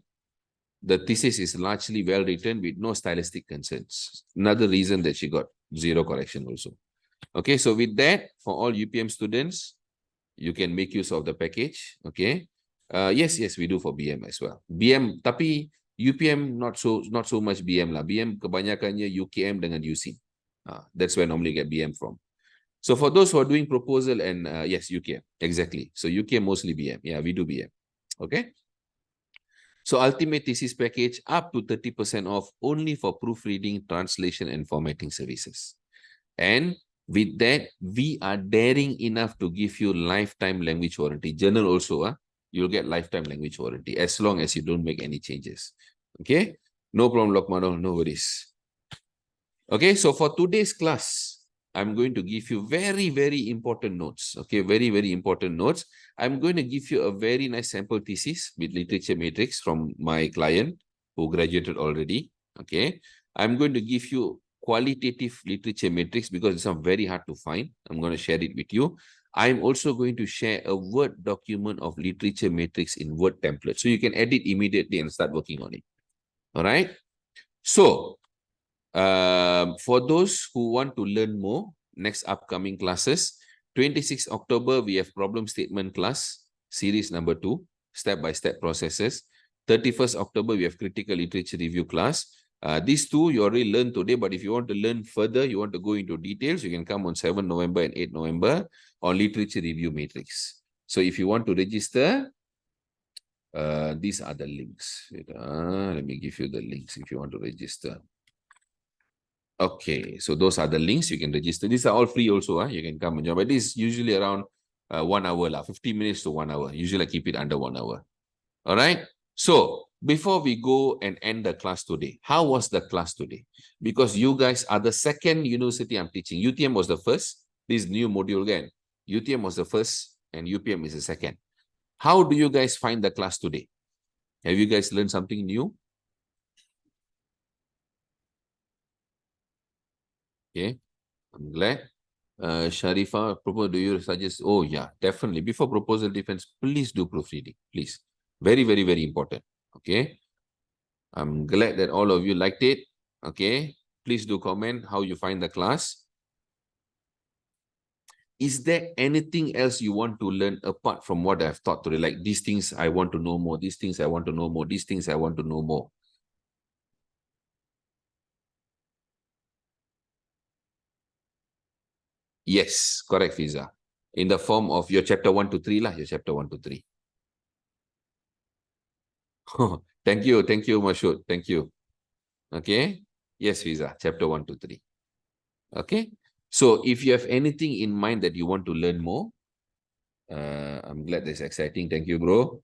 The thesis is largely well written with no stylistic concerns. Another reason that she got 0 correction also. Okay, so with that, for all UPM students, you can make use of the package. Okay, yes, we do for BM as well. BM, tapi UPM not so much BM lah. BM kebanyakannya UKM dengan UC. That's where normally get BM from. So for those who are doing proposal and yes, UKM, exactly. So UKM mostly BM. Yeah, we do BM. Okay. So ultimate thesis package up to 30% off only for proofreading, translation, and formatting services. And with that, we are daring enough to give you lifetime language warranty. Journal also, you'll get lifetime language warranty as long as you don't make any changes. Okay? No problem, Lokmanol, no worries. Okay, so for today's class, I'm going to give you very, very important notes. Okay, very, very important notes. I'm going to give you a very nice sample thesis with literature matrix from my client who graduated already. Okay, I'm going to give you qualitative literature matrix because it's very hard to find. I'm going to share it with you. I'm also going to share a Word document of literature matrix in Word template. So you can edit immediately and start working on it. All right. So for those who want to learn more, next upcoming classes, 26 October, we have problem statement class, series number 2, step-by-step processes. 31st October, we have critical literature review class. These two you already learned today, but if you want to learn further, you want to go into details, you can come on 7 November and 8 November on literature review matrix. So if you want to register, these are the links. Let me give you the links if you want to register. Okay, so those are the links you can register. These are all free also. You can come and join, but this is usually around 1 hour, 50 minutes to 1 hour. Usually I keep it under 1 hour. All right. So before we go and end the class today, how was the class today? Because you guys are the second university I'm teaching. UTM was the first. This new module again. UTM was the first and UPM is the second. How do you guys find the class today? Have you guys learned something new? Okay, I'm glad. Sharifa, do you suggest? Oh, yeah, definitely. Before proposal defense, please do proofreading. Please. Very, very, very important. Okay. I'm glad that all of you liked it. Okay. Please do comment how you find the class. Is there anything else you want to learn apart from what I've taught today? Like these things I want to know more, these things I want to know more, these things I want to know more. Yes, correct, Fiza. In the form of your chapter 1 to 3 lah, your chapter 1 to 3. Thank you, Mashud. Thank you. Okay. Yes, Fiza, chapter 1 to 3. Okay. So if you have anything in mind that you want to learn more, I'm glad that's exciting. Thank you, bro.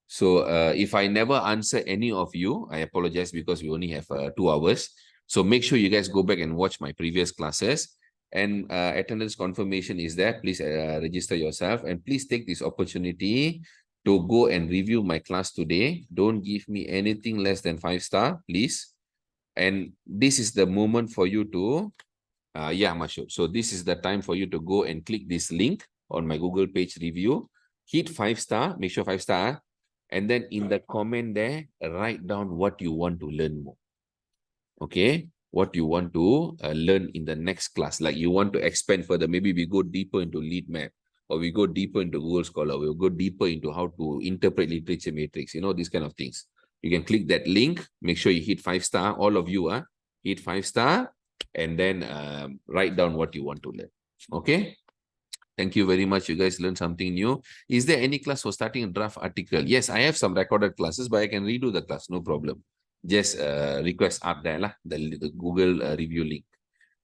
So if I never answer any of you, I apologize because we only have 2 hours. So make sure you guys go back and watch my previous classes. And attendance confirmation is there. Please register yourself. And please take this opportunity to go and review my class today. Don't give me anything less than 5-star, please. And this is the moment for you to, yeah, Mashud. So this is the time for you to go and click this link on my Google page review. Hit 5-star, make sure 5-star. And then in the comment there, write down what you want to learn more. Okay, what you want to learn in the next class. Like you want to expand further. Maybe we go deeper into Litmap, or we go deeper into Google Scholar. We'll go deeper into how to interpret literature matrix. You know, these kind of things. You can click that link. Make sure you hit 5-star. All of you, hit 5-star, and then write down what you want to learn. Okay. Thank you very much. You guys learned something new. Is there any class for starting a draft article? Yes, I have some recorded classes, but I can redo the class. No problem. Just request up there, lah, the Google review link.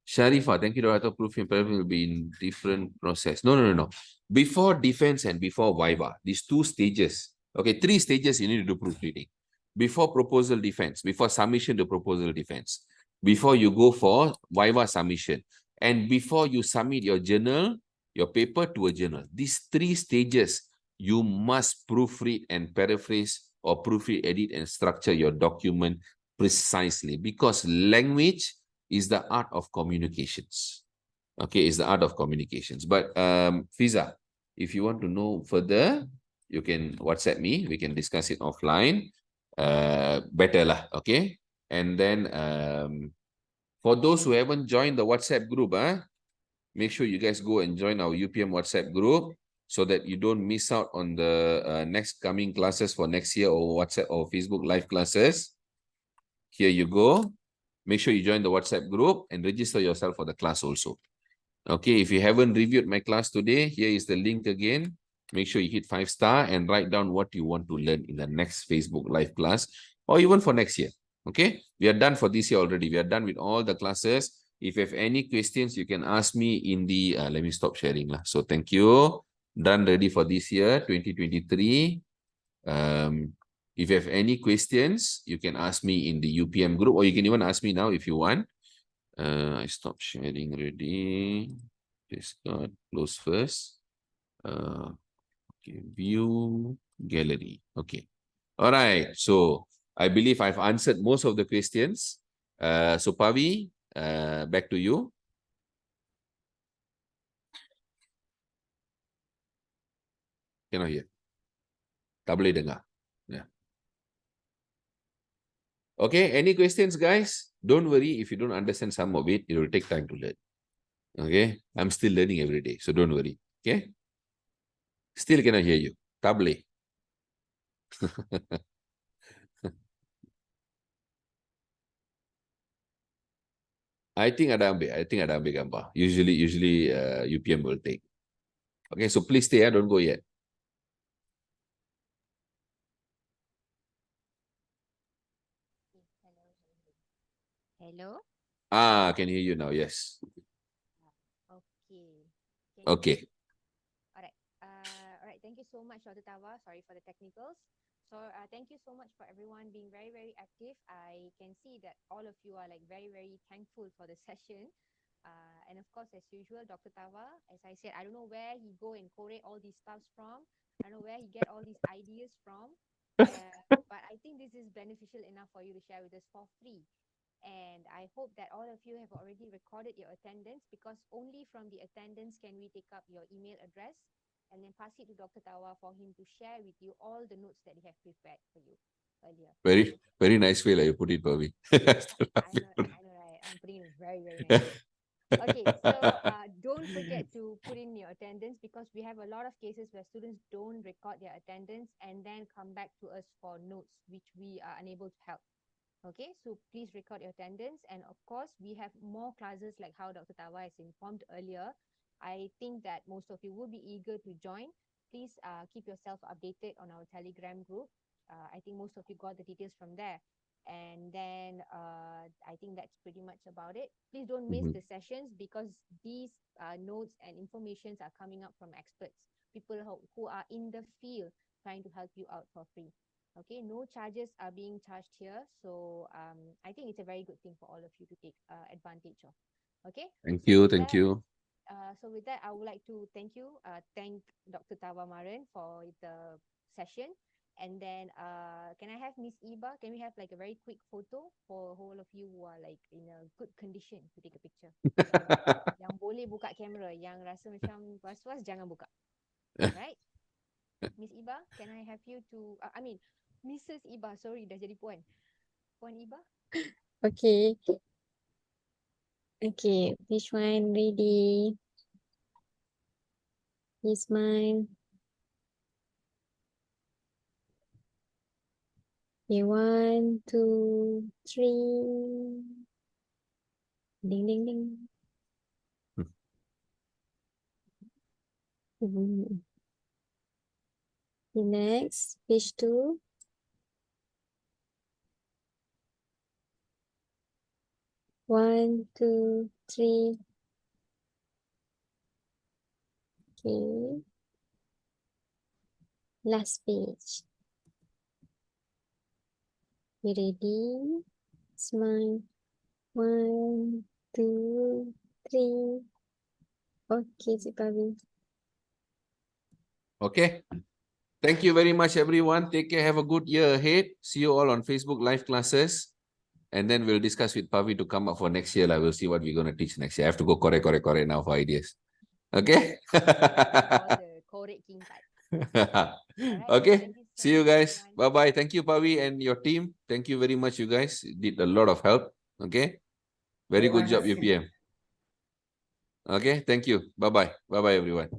Sharifa, thank you, Dr. Proofing will be in different process. No. Before defense and before Viva, these 2 stages. Okay, 3 stages you need to do proofreading. Before proposal defense, before submission to proposal defense, before you go for Viva submission, and before you submit your journal, your paper to a journal. These 3 stages, you must proofread and paraphrase or proofread, edit, and structure your document precisely, because language is the art of communications. Okay, it's the art of communications. But Fiza, if you want to know further, you can WhatsApp me. We can discuss it offline. Better lah, okay? And then for those who haven't joined the WhatsApp group, make sure you guys go and join our UPM WhatsApp group so that you don't miss out on the next coming classes for next year, or WhatsApp or Facebook live classes. Here you go. Make sure you join the WhatsApp group and register yourself for the class also. Okay, if you haven't reviewed my class today, here is the link again. Make sure you hit 5-star and write down what you want to learn in the next Facebook live class, or even for next year. Okay, we are done for this year already. We are done with all the classes. If you have any questions, you can ask me in the, let me stop sharing lah. So thank you. Done ready for this year, 2023. If you have any questions, you can ask me in the UPM group, or you can even ask me now if you want. I stopped sharing already. Discard, close first. Okay, view gallery. Okay. All right. So I believe I've answered most of the questions. So Pavi, back to you. Cannot hear. Tak boleh dengar. Yeah. Okay, any questions, guys? Don't worry if you don't understand some of it. It will take time to learn. Okay, I'm still learning every day, so don't worry. Okay, still cannot hear you. Tak boleh. I think ada ambil gambar. Usually UPM will take. Okay, so please stay. Don't go yet. Hello. I can hear you now. Yes. Okay. Okay. All right. Thank you so much, Dr. Tawa. Sorry for the technicals. So thank you so much for everyone being very, very active. I can see that all of you are like very, very thankful for the session. And of course, as usual, Dr. Tawa, as I said, I don't know where he go and collate all these stuffs from. I don't know where he get all these ideas from. But I think this is beneficial enough for you to share with us for free. And I hope that all of you have already recorded your attendance, because only from the attendance can we take up your email address and then pass it to Dr. Tawa for him to share with you all the notes that he have prepared for you earlier. Very, very nice way like you put it, Pavi. I know, right? I'm putting it very, very nice. Okay, so don't forget to put in your attendance because we have a lot of cases where students don't record their attendance and then come back to us for notes, which we are unable to help. Okay, so please record your attendance. And of course, we have more classes like how Dr. Tawa has informed earlier. I think that most of you will be eager to join. Please keep yourself updated on our Telegram group. I think most of you got the details from there. And then I think that's pretty much about it. Please don't miss Mhm. the sessions because these notes and informations are coming up from experts, people who are in the field trying to help you out for free. Okay, no charges are being charged here. So I think it's a very good thing for all of you to take advantage of. Okay, Thank so you. with Thank that, you. I would like to thank Dr. Thavamaran for the session. And then can I have Miss Iba? Can we have like a very quick photo for whole of you who are like in a good condition to take a picture? Yang boleh buka kamera, yang rasa macam was-was jangan buka. Right? Miss Iba, can I have you to Mrs. Iba, sorry dah jadi puan. Puan Iba? Okay. Okay, which one ready? This mine. Okay, 1, 2, 3. Ding, ding, ding. Mhm. The next, page 2. One, 2, 3. Okay. Last page. You ready? Smile. 1, 2, 3. Okay, Cik Pavi. Okay. Thank you very much, everyone. Take care. Have a good year ahead. See you all on Facebook live classes. And then we'll discuss with Pavi to come up for next year. I will see what we're going to teach next year. I have to go correct now for ideas. Okay? All the korek king part. Alright, Okay. thank you so See you much, guys. everyone. Bye-bye. Thank you, Pavi, and your team. Thank you very much, you guys. You did a lot of help. Okay? Very good job, UPM. Okay? Thank you. Bye-bye. Bye-bye, everyone.